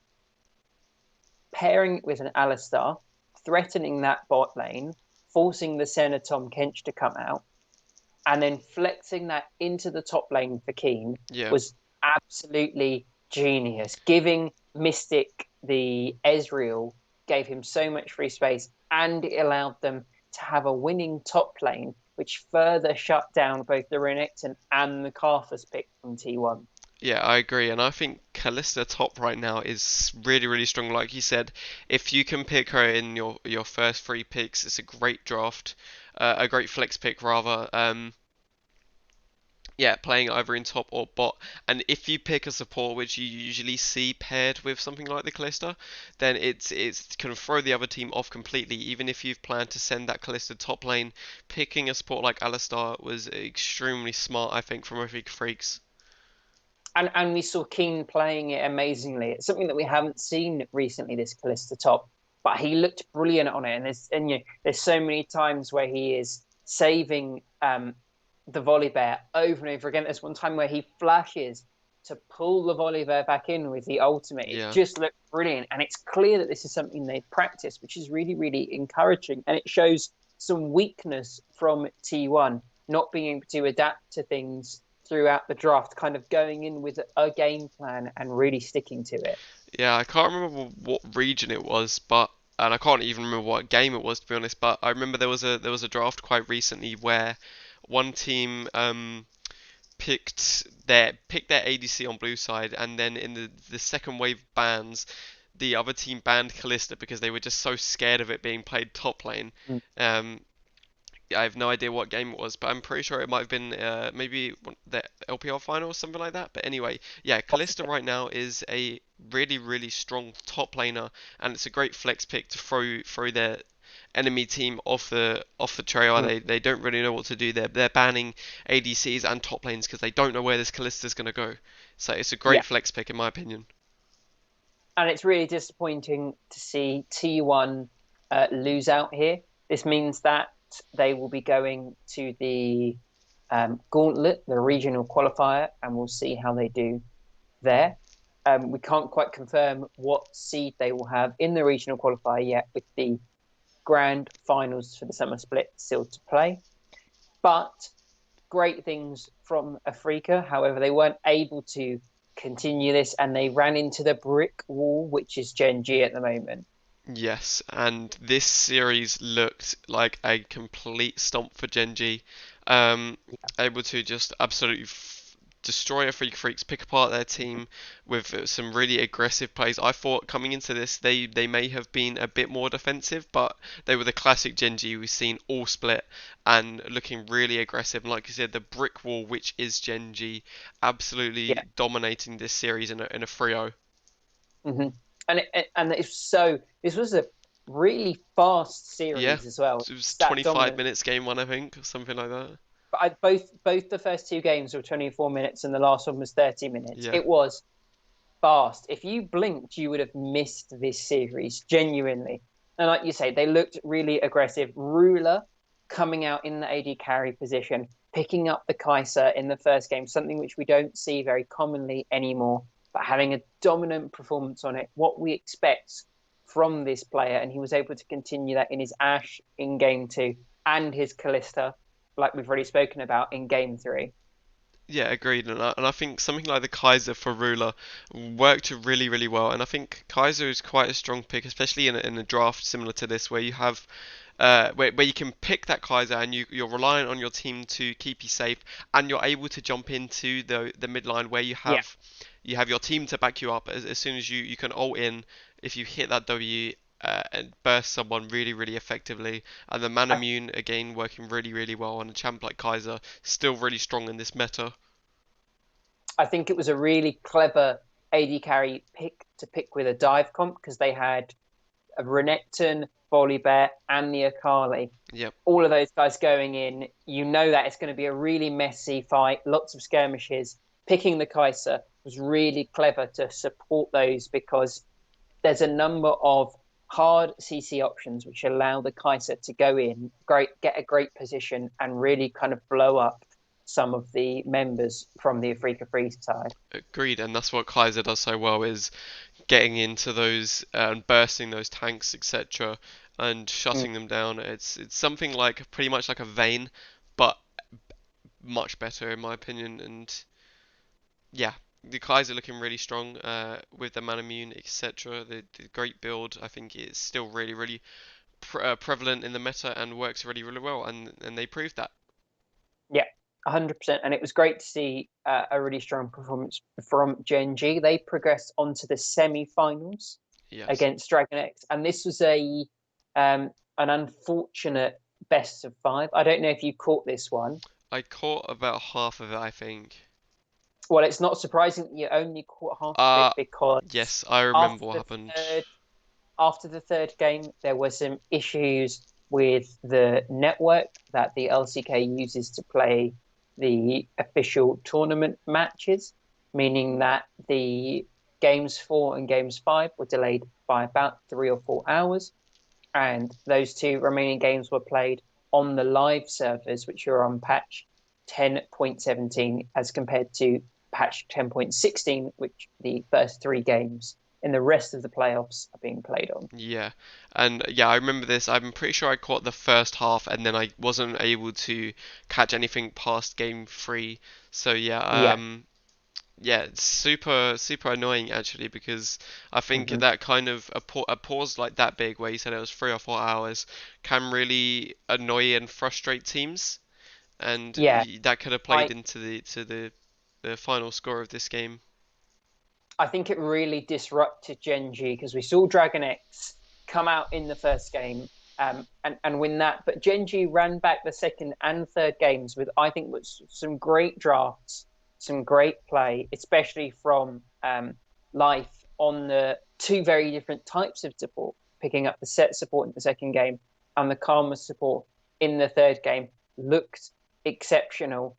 Speaker 1: pairing it with an Alistar, threatening that bot lane, forcing the Senna Tom Kench to come out, and then flexing that into the top lane for Keen
Speaker 2: Yeah.
Speaker 1: was absolutely genius. Giving Mystic the Ezreal gave him so much free space, and it allowed them to have a winning top lane, which further shut down both the Renekton and the Karthus pick from T1.
Speaker 2: Yeah, I agree, and I think Kalista top right now is really, really strong. Like you said, if you can pick her in your first three picks, it's a great draft, a great flex pick rather. Yeah, playing either in top or bot. And if you pick a support which you usually see paired with something like the Kalista, then it's can throw the other team off completely. Even if you've planned to send that Kalista top lane, picking a support like Alistar was extremely smart, I think, from Rafik Freaks.
Speaker 1: And we saw Keane playing it amazingly. It's something that we haven't seen recently. This Callista top, but he looked brilliant on it. There's so many times where he is saving the volley bear over and over again. There's one time where he flashes to pull the volley bear back in with the ultimate. It
Speaker 2: Yeah.
Speaker 1: just looked brilliant, and it's clear that this is something they practice, which is really really encouraging. And it shows some weakness from T1 not being able to adapt to things throughout the draft, kind of going in with a game plan and really sticking to it.
Speaker 2: Yeah, I can't remember what region it was, but and I can't even remember what game it was to be honest. But I remember there was a draft quite recently where one team picked their ADC on blue side, and then in the second wave bans, the other team banned Kalista because they were just so scared of it being played top lane.
Speaker 1: Mm.
Speaker 2: Um, I have no idea what game it was, but I'm pretty sure it might have been maybe the LPL final or something like that. But anyway, yeah, Kalista
Speaker 1: Possibly.
Speaker 2: right now is a really, really strong top laner, and it's a great flex pick to throw their enemy team off the trail.
Speaker 1: Mm.
Speaker 2: They don't really know what to do. They're banning ADCs and top lanes because they don't know where this Kalista's gonna go. So it's a
Speaker 1: Yeah.
Speaker 2: great flex pick in my opinion.
Speaker 1: And it's really disappointing to see T1 lose out here. This means that they will be going to the Gauntlet, the regional qualifier, and we'll see how they do there. We can't quite confirm what seed they will have in the regional qualifier yet, with the grand finals for the summer split still to play. But great things from Afrika. However, they weren't able to continue this, and they ran into the brick wall, which is Gen G at the moment.
Speaker 2: Yes, and this series looked like a complete stomp for Genji. Um, able to just absolutely destroy a Freak Freaks, pick apart their team with some really aggressive plays. I thought coming into this they may have been a bit more defensive, but they were the classic Genji we've seen all split and looking really aggressive. And like you said, the brick wall, which is Genji,
Speaker 1: Yeah.
Speaker 2: absolutely dominating this series in a 3-0.
Speaker 1: Hmm. And it's so this was a really fast
Speaker 2: Yeah,
Speaker 1: series as well.
Speaker 2: it was
Speaker 1: It's that
Speaker 2: 25
Speaker 1: dominant.
Speaker 2: minutes game one, I think, or something like that.
Speaker 1: But both the first two games were 24 minutes and the last one was 30 minutes.
Speaker 2: Yeah,
Speaker 1: It was fast. If you blinked, you would have missed this series, genuinely. And like you say, they looked really aggressive. Ruler coming out in the AD carry position, picking up the Kaiser in the first game, something which we don't see very commonly anymore, but having a dominant performance on it, what we expect from this player. And he was able to continue that in his Ash in game two and his Callista, like we've already spoken about, in game three.
Speaker 2: yeah, agreed. And I think something like the Kaiser for Ruler worked really, really well. And I think Kaiser is quite a strong pick, especially in a draft similar to this, where you have where you can pick that Kaiser and you're reliant on your team to keep you safe, and you're able to jump into the mid line where you have your team to back you up as soon as you can ult in if you hit that W. and burst someone really, really effectively. And the
Speaker 1: I,
Speaker 2: Manamune again working really, really well on a champ like Kaiser, still really strong in this meta.
Speaker 1: I think it was a really clever AD carry pick to pick with a dive comp because they had a Renekton, Volibear, and the Akali.
Speaker 2: Yep,
Speaker 1: All of those guys going in, you know that it's going to be a really messy fight, lots of skirmishes. Picking the Kaiser was really clever to support those because there's a number of hard CC options which allow the Kaiser to go in, get a great position, and really kind of blow up some of the members from the Afrika Free side.
Speaker 2: agreed. And that's what Kaiser does so well is getting into those and bursting those tanks, etc., and
Speaker 1: Mm,
Speaker 2: shutting them down. It's something like pretty much like a Vayne, but much better in my opinion. And yeah, the Kaiser looking really strong with the Manamune, etc. The great build I think is still really really prevalent in the meta and works really really well, and they proved that.
Speaker 1: yeah, 100%. And it was great to see a really strong performance from Gen G. They progressed onto the semi-finals
Speaker 2: Yes,
Speaker 1: against Dragon X, and this was an unfortunate best of five. I don't know if you caught this one.
Speaker 2: I caught about half of it I think.
Speaker 1: Well, it's not surprising that you only caught half of
Speaker 2: Uh
Speaker 1: it because
Speaker 2: yes, I remember
Speaker 1: after
Speaker 2: what
Speaker 1: the
Speaker 2: happened.
Speaker 1: third after the third game, there were some issues with the network that the LCK uses to play the official tournament matches, meaning that the games 4 and games 5 were delayed by about 3 or 4 hours, and those two remaining games were played on the live servers, which are on patch 10.17 as compared to patch 10.16, which the first three games in the rest of the playoffs are being played on.
Speaker 2: Yeah, and yeah, I remember this. I'm pretty sure I caught the first half, and then I wasn't able to catch anything past game three. So yeah,
Speaker 1: Yeah.
Speaker 2: yeah, it's super super annoying actually because I think
Speaker 1: Hmm.
Speaker 2: that kind of a pause like that big, where you said it was 3 or 4 hours, can really annoy and frustrate teams, and
Speaker 1: Yeah.
Speaker 2: that could have played
Speaker 1: I
Speaker 2: into the final score of this game.
Speaker 1: I think it really disrupted Gen G because we saw Dragon X come out in the first game and win that. But Gen G ran back the second and third games with, I think, was some great drafts, some great play, especially from Life on the two very different types of support, picking up the set support in the second game and the Karma support in the third game. Looked exceptional,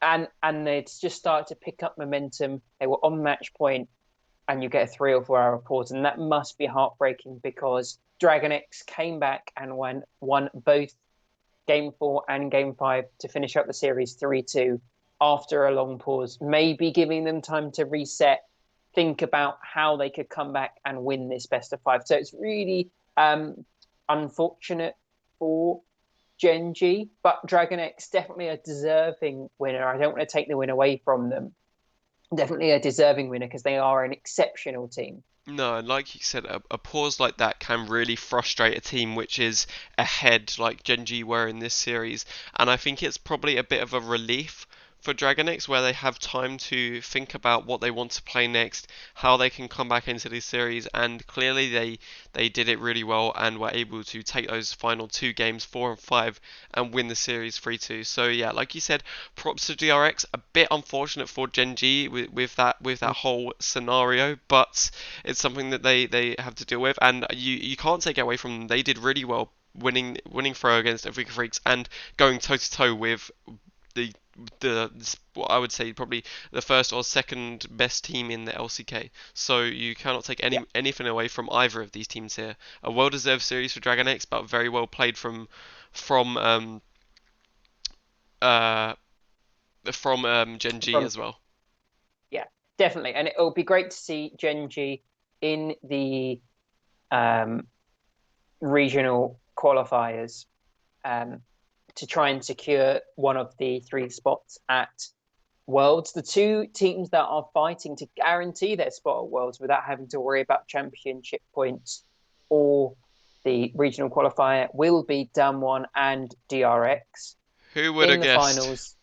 Speaker 1: and they'd just started to pick up momentum. They were on match point, and you get a 3 or 4 hour pause, and that must be heartbreaking because Dragon X came back and won both game 4 and game 5 to finish up the series 3-2 after a long pause, maybe giving them time to reset, think about how they could come back and win this best of 5. So it's really unfortunate for Gen G, but Dragon X definitely a deserving winner. I don't want to take the win away from them. Definitely a deserving winner because they are an exceptional team.
Speaker 2: No, and like you said, a pause like that can really frustrate a team which is ahead, like Gen G were in this series. And I think it's probably a bit of a relief for Dragonix, where they have time to think about what they want to play next, how they can come back into this series, and clearly they did it really well and were able to take those final two games, 4 and 5, and win the series 3-2. So yeah, like you said, props to DRX. A bit unfortunate for Gen G with that whole scenario, but it's something that they have to deal with, and you can't take it away from them. They did really well winning throw against Afrika Freaks and going toe to toe with the the what I would say probably the first or second best team in the LCK. So you cannot take
Speaker 1: Yeah,
Speaker 2: anything away from either of these teams here. A well deserved series for Dragon X, but very well played from uh Gen G
Speaker 1: from
Speaker 2: as well.
Speaker 1: yeah, definitely, and it'll be great to see Gen G in the um, regional qualifiers um, to try and secure one of the three spots at Worlds. The two teams that are fighting to guarantee their spot at Worlds without having to worry about championship points or the regional qualifier will be Damwon and DRX
Speaker 2: Who would
Speaker 1: in
Speaker 2: have
Speaker 1: the
Speaker 2: guessed?
Speaker 1: finals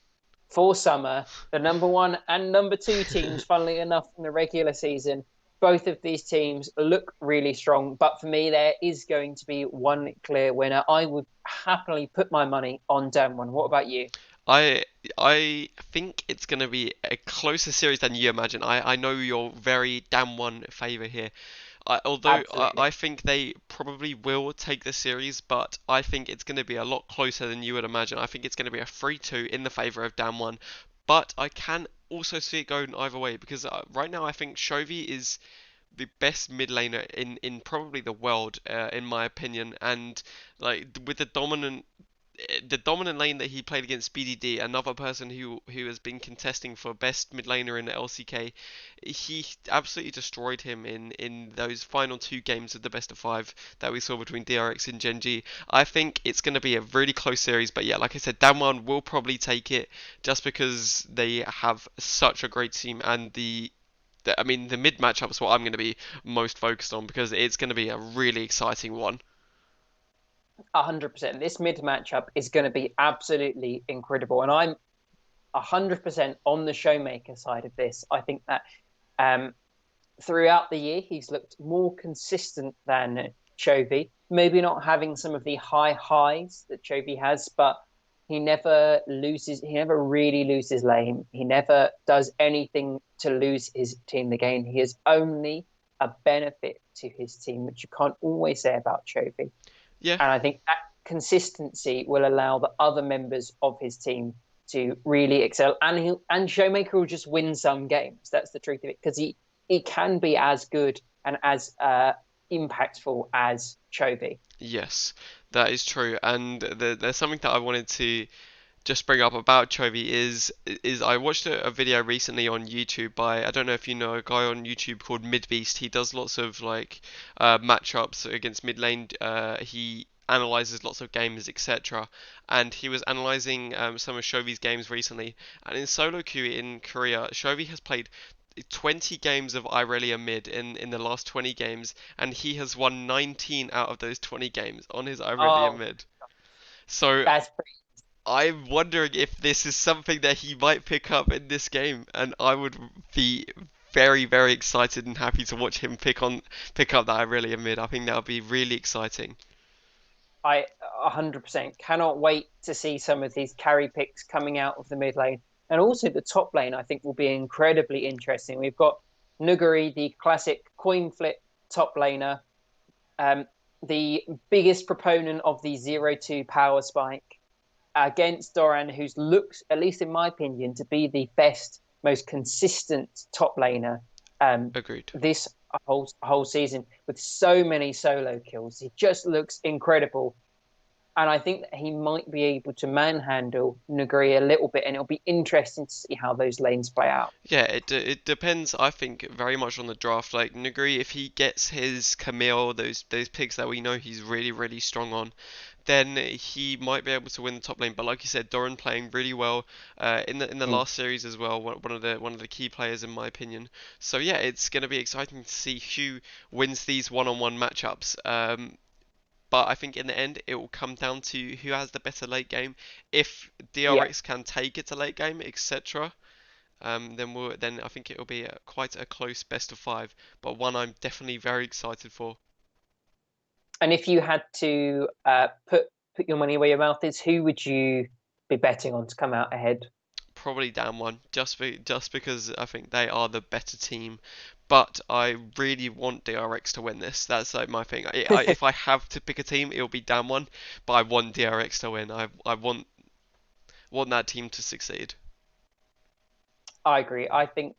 Speaker 1: for summer. The number one and number two teams, funnily enough, in the regular season, both of these teams look really strong, but for me, there is going to be one clear winner. I would happily put my money on Damwon. What about you?
Speaker 2: I I think it's going to be a closer series than you imagine. I know you're very damn one favour here. Although
Speaker 1: Absolutely.
Speaker 2: I think they probably will take the series, but I think it's going to be a lot closer than you would imagine. I think it's going to be a 3-2 in the favour of damn one, but I can also see it going either way because right now I think Chovy is the best mid laner in probably the world, in my opinion, and like with the dominant lane that he played against BDD, another person who has been contesting for best mid laner in the LCK, he absolutely destroyed him in those final two games of the best of five that we saw between DRX and Gen G. I think it's going to be a really close series, but yeah, like I said, Damwon will probably take it just because they have such a great team and I mean, the mid matchup is what I'm going to be most focused on because it's going to be a really exciting one.
Speaker 1: 100%. This mid matchup is going to be absolutely incredible. And I'm 100% on the showmaker side of this. I think that um, throughout the year, he's looked more consistent than Chovy. Maybe not having some of the high highs that Chovy has, but he never loses. He never really loses lane. He never does anything to lose his team the game. He is only a benefit to his team, which you can't always say about Chovy.
Speaker 2: Yeah,
Speaker 1: And I think that consistency will allow the other members of his team to really excel. And Showmaker will just win some games. That's the truth of it, because he can be as good and as impactful as Chovy.
Speaker 2: yes, that is true. And there's something that I wanted to just bring up about Chovy is I watched a video recently on YouTube by I don't know if you know a guy on YouTube called Midbeast. He does lots of like matchups against mid lane. He analyzes lots of games, etc. And he was analyzing some of Chovy's games recently. And in solo queue in Korea, Chovy has played 20 games of Irelia mid in the last 20 games, and he has won 19 out of those 20 games on his Irelia
Speaker 1: Oh,
Speaker 2: mid. So
Speaker 1: that's pretty.
Speaker 2: I'm wondering if this is something that he might pick up in this game, and I would be very, very excited and happy to watch him pick up that Irelia mid. I think that would be really exciting.
Speaker 1: I 100% cannot wait to see some of these carry picks coming out of the mid lane. And also the top lane, I think, will be incredibly interesting. We've got Nuguri, the classic coin flip top laner, um, the biggest proponent of the 0-2 power spike against Doran, who's looks, at least in my opinion, to be the best, most consistent top laner
Speaker 2: Agreed.
Speaker 1: this whole season with so many solo kills. He just looks incredible. And I think that he might be able to manhandle Nuguri a little bit, and it'll be interesting to see how those lanes play out.
Speaker 2: Yeah, it depends. I think very much on the draft. Like Nuguri, if he gets his Camille, those picks that we know he's really really strong on, then he might be able to win the top lane. But like you said, Doran playing really well in the
Speaker 1: Mm.
Speaker 2: last series as well. One of the key players in my opinion. So yeah, it's going to be exciting to see who wins these one-on-one matchups. But I think in the end it will come down to who has the better late game. If
Speaker 1: Yeah.
Speaker 2: DRX can take it to late game, etc. Then I think it'll be quite a close best of five, but one I'm definitely very excited for.
Speaker 1: And if you had to put your money where your mouth is, who would you be betting on to come out ahead?
Speaker 2: Probably down one, just because I think they are the better team. But I really want DRX to win this. That's like my thing. If I have to pick a team, it'll be down one. But I want DRX to win. I want that team to succeed.
Speaker 1: I agree. I think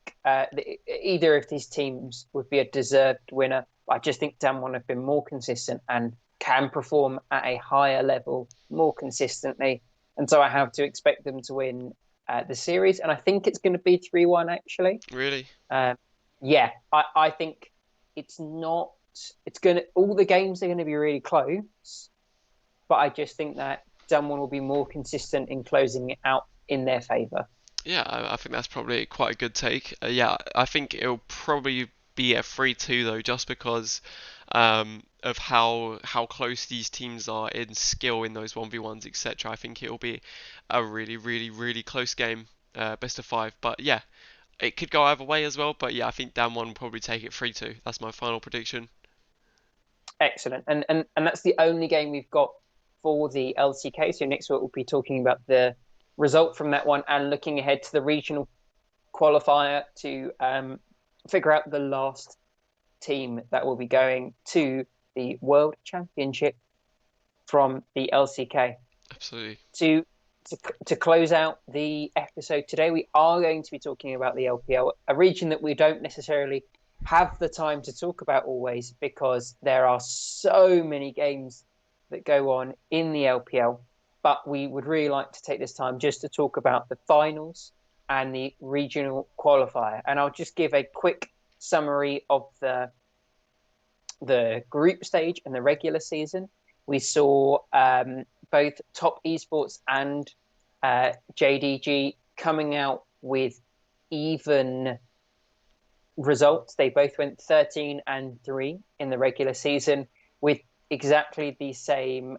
Speaker 1: either of these teams would be a deserved winner. I just think Damwon have been more consistent and can perform at a higher level more consistently. And so I have to expect them to win the series. And I think it's going to be 3-1, actually.
Speaker 2: Really?
Speaker 1: Um, yeah, I think it's not, it's going to, all the games are going to be really close. But I just think that Damwon will be more consistent in closing it out in their favour.
Speaker 2: Yeah, I think that's probably quite a good take. Yeah, I think it'll probably be a 3-2 though, just because of how close these teams are in skill in those 1v1s, etc. I think it'll be a really, really, really close game, best of five. But yeah, it could go either way as well, but yeah, I think Damwon will probably take it 3-2. That's my final prediction.
Speaker 1: Excellent. And that's the only game we've got for the LCK. So next week we'll be talking about the result from that one and looking ahead to the regional qualifier to figure out the last team that will be going to the World Championship from the LCK.
Speaker 2: Absolutely.
Speaker 1: To close out the episode today, we are going to be talking about the LPL, a region that we don't necessarily have the time to talk about always because there are so many games that go on in the LPL. But we would really like to take this time just to talk about the finals and the regional qualifier. And I'll just give a quick summary of the group stage and the regular season. We saw both Top Esports and JDG coming out with even results. They both went 13-3 in the regular season with exactly the same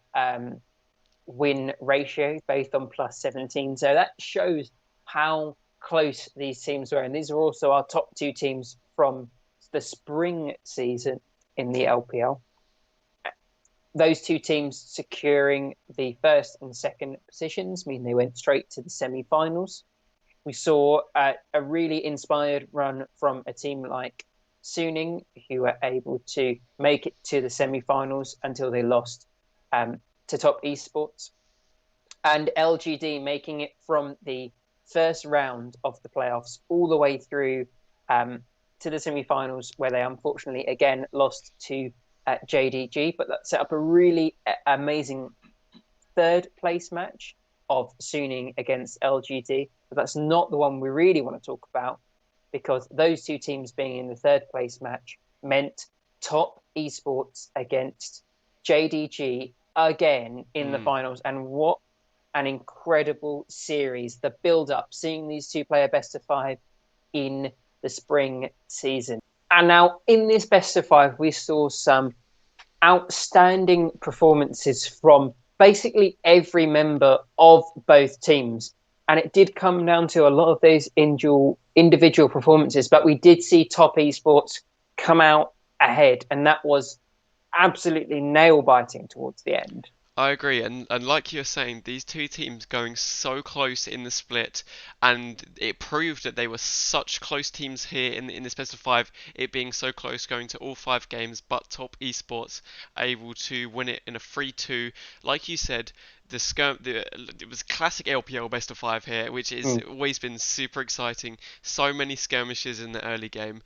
Speaker 1: win ratio, both on +17. So that shows how close these teams were. And these are also our top two teams from the spring season in the LPL. Those two teams securing the first and second positions mean they went straight to the semi-finals. We saw a really inspired run from a team like Suning, who were able to make it to the semi-finals until they lost to Top Esports. And LGD making it from the first round of the playoffs all the way through to the semi-finals, where they unfortunately again lost to JDG, but that set up a really amazing third place match of Suning against LGD. But that's not the one we really want to talk about, because those two teams being in the third place match meant Top Esports against JDG again in the finals. And what an incredible series. The build-up, seeing these two play a best of 5 in the spring season. And now in this best of 5, we saw some outstanding performances from basically every member of both teams. And it did come down to a lot of those individual performances, but we did see Top Esports come out ahead, and that was absolutely nail-biting towards the end.
Speaker 2: I agree, and like you're saying, these two teams going so close in the split, and it proved that they were such close teams here in this best of 5, it being so close going to all 5 games, but Top Esports able to win it in a 3-2. Like you said, it was classic LPL best of 5 here, which has always been super exciting. So many skirmishes in the early game.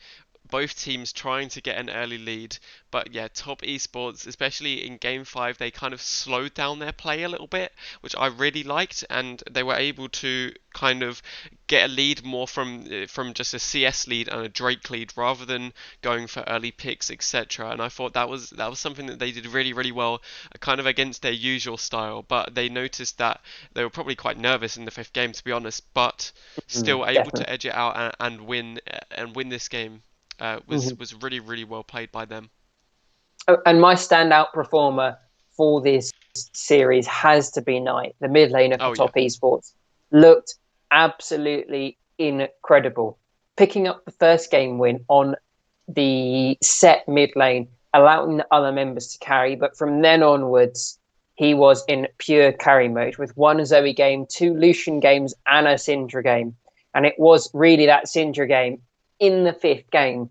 Speaker 2: Both teams trying to get an early lead, but yeah, Top Esports, especially in Game 5, they kind of slowed down their play a little bit, which I really liked, and they were able to kind of get a lead more from just a CS lead and a Drake lead, rather than going for early picks, etc. And I thought that was something that they did really, really well, kind of against their usual style, but they noticed that they were probably quite nervous in the 5th game, to be honest, but still able
Speaker 1: Definitely.
Speaker 2: to edge it out and win this game. Was really, really well played by them.
Speaker 1: Oh, and my standout performer for this series has to be Knight, the mid laner for
Speaker 2: Oh yeah,
Speaker 1: Top Esports. Looked absolutely incredible. Picking up the first game win on the set mid lane, allowing the other members to carry. But from then onwards, he was in pure carry mode with 1 Zoe game, 2 Lucian games, and a Syndra game. And it was really that Syndra game in the 5th game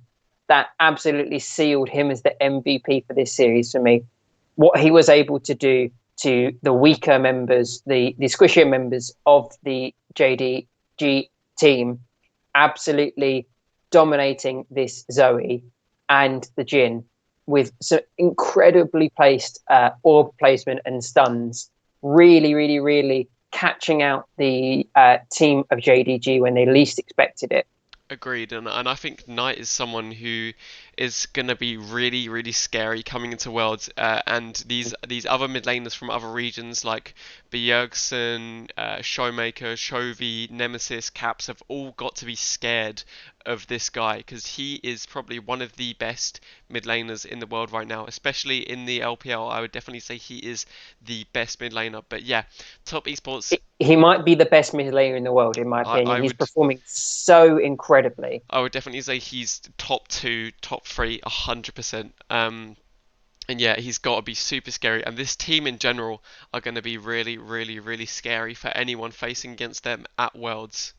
Speaker 1: that absolutely sealed him as the MVP for this series for me. What he was able to do to the weaker members, the squishier members of the JDG team, absolutely dominating this Zoe and the Jhin with some incredibly placed orb placement and stuns, really, really, really catching out the team of JDG when they least expected it.
Speaker 2: agreed. And I think Knight is someone who is gonna be really, really scary coming into Worlds. And these other mid laners from other regions like Bjergsen, Showmaker, Chovy, Nemesis, Caps have all got to be scared of this guy because he is probably one of the best mid laners in the world right now, especially in the LPL. I would definitely say he is the best mid laner. But yeah, top esports.
Speaker 1: He might be the best mid laner in the world, in my
Speaker 2: I
Speaker 1: opinion. He's
Speaker 2: would
Speaker 1: performing so incredibly.
Speaker 2: I would definitely say he's top two, top three, 100%. And yeah, he's got to be super scary. And this team in general are going to be really, really, really scary for anyone facing against them at Worlds.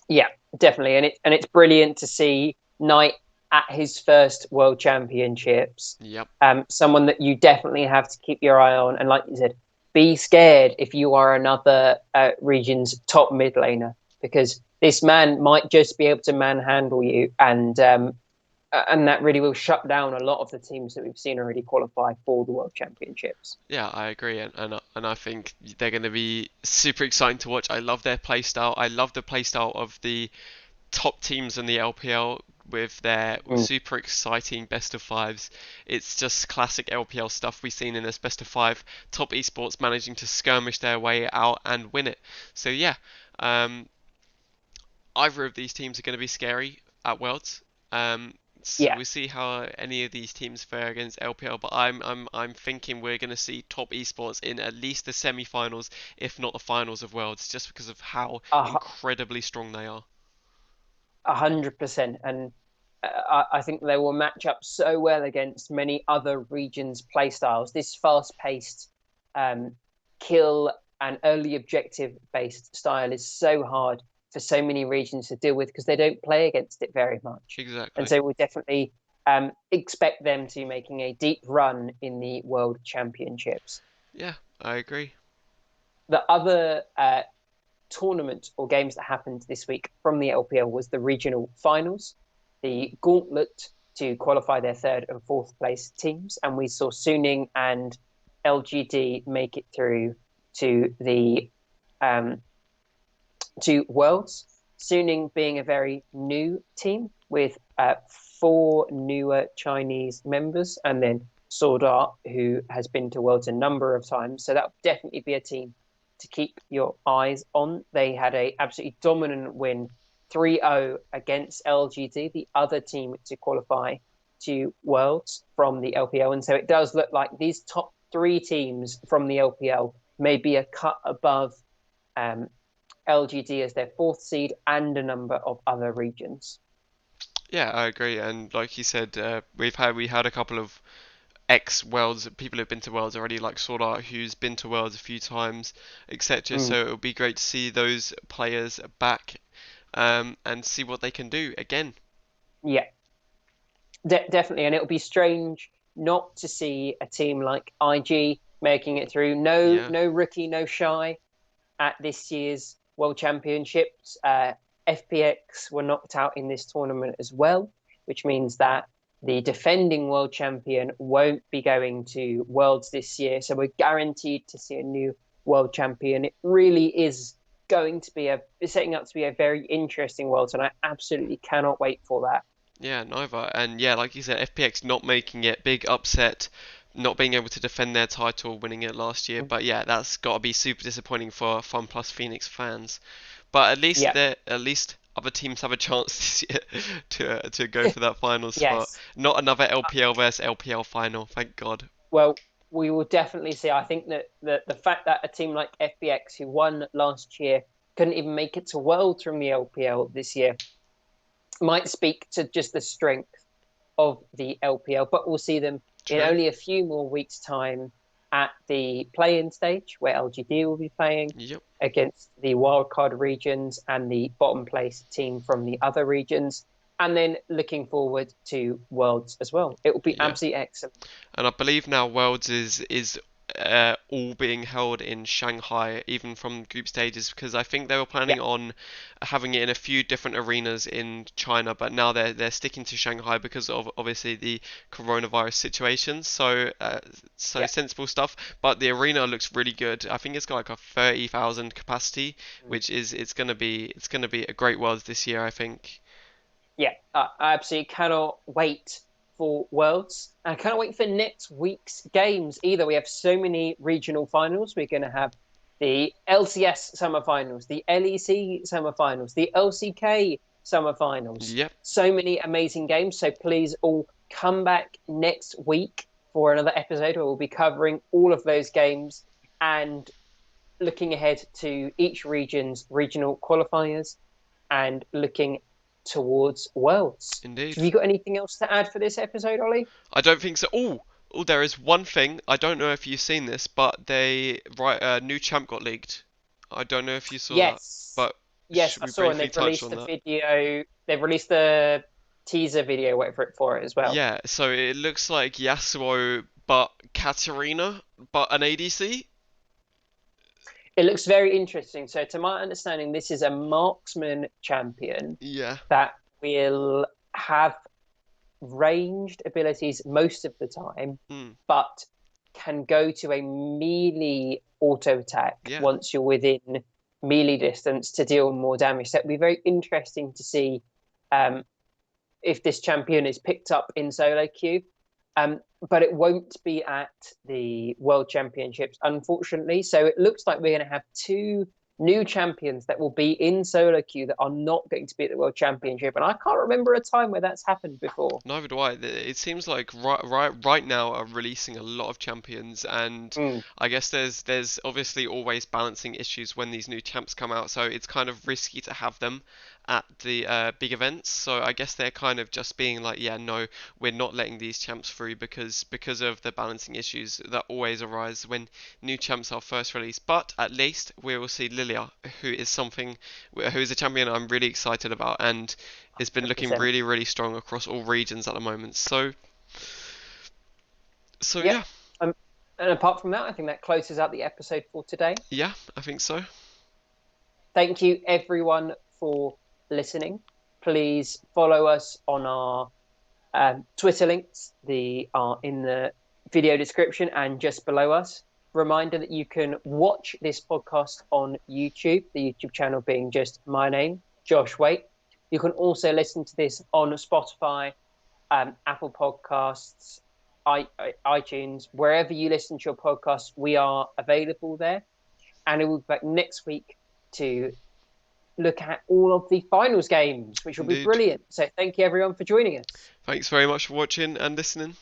Speaker 1: Yeah, definitely, and it's brilliant to see Knight at his first World Championships.
Speaker 2: Yep.
Speaker 1: Someone that you definitely have to keep your eye on, and like you said, be scared if you are another region's top mid laner, because this man might just be able to manhandle you, and that really will shut down a lot of the teams that we've seen already qualify for the World Championships.
Speaker 2: Yeah, I agree, and I think they're going to be super exciting to watch. I love their playstyle. I love the playstyle of the top teams in the LPL with their
Speaker 1: Mm.
Speaker 2: super exciting best of fives. It's just classic LPL stuff we've seen in this best of five. Top esports managing to skirmish their way out and win it. So yeah, um, either of these teams are going to be scary at Worlds. So
Speaker 1: Yeah,
Speaker 2: we'll see how any of these teams fare against LPL. But I'm thinking we're going to see top esports in at least the semi-finals, if not the finals of Worlds, just because of how
Speaker 1: a
Speaker 2: incredibly strong they are.
Speaker 1: 100%, and I think they will match up so well against many other regions' playstyles. This fast-paced, um, kill and early objective-based style is so hard for so many regions to deal with because they don't play against it very much, and
Speaker 2: Exactly.
Speaker 1: so we definitely expect them to be making a deep run in the World Championships.
Speaker 2: Yeah, I agree.
Speaker 1: The other tournament or games that happened this week from the LPL was the regional finals, the gauntlet to qualify their third and fourth place teams, and we saw Suning and LGD make it through to the um, to Worlds. Suning being a very new team with four newer Chinese members, and then Sword Art, who has been to Worlds a number of times. So that would definitely be a team to keep your eyes on. They had a absolutely dominant win 3-0 against LGD, the other team to qualify to Worlds from the LPL. And so it does look like these top three teams from the LPL may be a cut above um, LGD as their fourth seed and a number of other regions.
Speaker 2: Yeah, I agree. And like you said, we had a couple of ex Worlds people who've been to Worlds already, like Sword Art, who's been to Worlds a few times, etc.
Speaker 1: Mm,
Speaker 2: So it would be great to see those players back, and see what they can do again.
Speaker 1: yeah, definitely. And it'll be strange not to see a team like IG making it through. No,
Speaker 2: Yeah,
Speaker 1: no rookie, no shy at this year's World Championships. FPX were knocked out in this tournament as well, which means that the defending world champion won't be going to Worlds this year. So we're guaranteed to see a new world champion. It really is going to be setting up to be a very interesting Worlds, and I absolutely cannot wait for that.
Speaker 2: yeah, neither. And yeah, like you said, FPX not making it, big upset, not being able to defend their title, winning it last year. But yeah, that's got to be super disappointing for Fun Plus Phoenix fans. But
Speaker 1: Yeah.
Speaker 2: at least other teams have a chance this year to go for that final spot.
Speaker 1: Yes.
Speaker 2: Not another LPL versus LPL final, thank God.
Speaker 1: Well, we will definitely see. I think that the fact that a team like FBX, who won last year, couldn't even make it to Worlds from the LPL this year, might speak to just the strength of the LPL. But we'll see them in
Speaker 2: True.
Speaker 1: only a few more weeks' time at the play-in stage, where LGD will be playing
Speaker 2: Yep.
Speaker 1: against the wildcard regions and the bottom place team from the other regions. And then looking forward to Worlds as well. It will be
Speaker 2: Yeah.
Speaker 1: absolutely excellent.
Speaker 2: And I believe now Worlds is all being held in Shanghai, even from group stages, because I think they were
Speaker 1: Yeah,
Speaker 2: planning on having it in a few different arenas in China, but now they're sticking to Shanghai because of obviously the coronavirus situation. So
Speaker 1: yeah.
Speaker 2: sensible stuff. But the arena looks really good. I think it's got like a 30,000 capacity,
Speaker 1: Mm.
Speaker 2: which is it's gonna be a great Worlds this year, I think.
Speaker 1: Yeah, I absolutely cannot wait for Worlds. I cannot wait for next week's games either. We have so many regional finals. We're going to have the LCS semi-finals, the LEC semi-finals, the LCK semi-finals.
Speaker 2: Yep,
Speaker 1: So many amazing games. So please all come back next week for another episode where we'll be covering all of those games and looking ahead to each region's regional qualifiers and looking towards Worlds.
Speaker 2: indeed.
Speaker 1: Have you got anything else to add for this episode, Ollie?
Speaker 2: I don't think so. Oh, there is one thing. I don't know if you've seen this, but new champ got leaked. I don't know if you saw that,
Speaker 1: Yes.
Speaker 2: but
Speaker 1: Yes,
Speaker 2: should
Speaker 1: I
Speaker 2: we
Speaker 1: saw, and
Speaker 2: briefly
Speaker 1: they've
Speaker 2: touch
Speaker 1: released
Speaker 2: on
Speaker 1: the
Speaker 2: that?
Speaker 1: video. They've released the teaser video, whatever for it as well.
Speaker 2: Yeah, so it looks like Yasuo, but Katarina, but an ADC.
Speaker 1: It looks very interesting. So, to my understanding, this is a marksman champion
Speaker 2: Yeah.
Speaker 1: that will have ranged abilities most of the time,
Speaker 2: Mm.
Speaker 1: but can go to a melee auto attack
Speaker 2: Yeah.
Speaker 1: once you're within melee distance to deal more damage. So it'd be very interesting to see um, if this champion is picked up in solo queue. But it won't be at the World Championships, unfortunately. So it looks like we're going to have two new champions that will be in solo queue that are not going to be at the World Championship. And I can't remember a time where that's happened before.
Speaker 2: Neither do I. It seems like right now are releasing a lot of champions, and
Speaker 1: Mm.
Speaker 2: I guess there's obviously always balancing issues when these new champs come out, so it's kind of risky to have them at the big events. So I guess they're kind of just being like, yeah, no, we're not letting these champs through because of the balancing issues that always arise when new champs are first released. But at least we will see Lilia, who is a champion I'm really excited about, and it's been looking
Speaker 1: 100%.
Speaker 2: really, really strong across all regions at the moment. So
Speaker 1: Yep.
Speaker 2: yeah,
Speaker 1: And apart from that, I think that closes out the episode for today.
Speaker 2: yeah, I think so.
Speaker 1: Thank you, everyone, for listening. Please follow us on our Twitter links. They are in the video description and just below us. Reminder that you can watch this podcast on YouTube, the YouTube channel being just my name, Josh Weight. You can also listen to this on Spotify, Apple Podcasts, iTunes, wherever you listen to your podcasts, we are available there. And we'll be back next week to look at all of the finals games, which will be
Speaker 2: Indeed.
Speaker 1: brilliant. So thank you everyone for joining us.
Speaker 2: Thanks very much for watching and listening.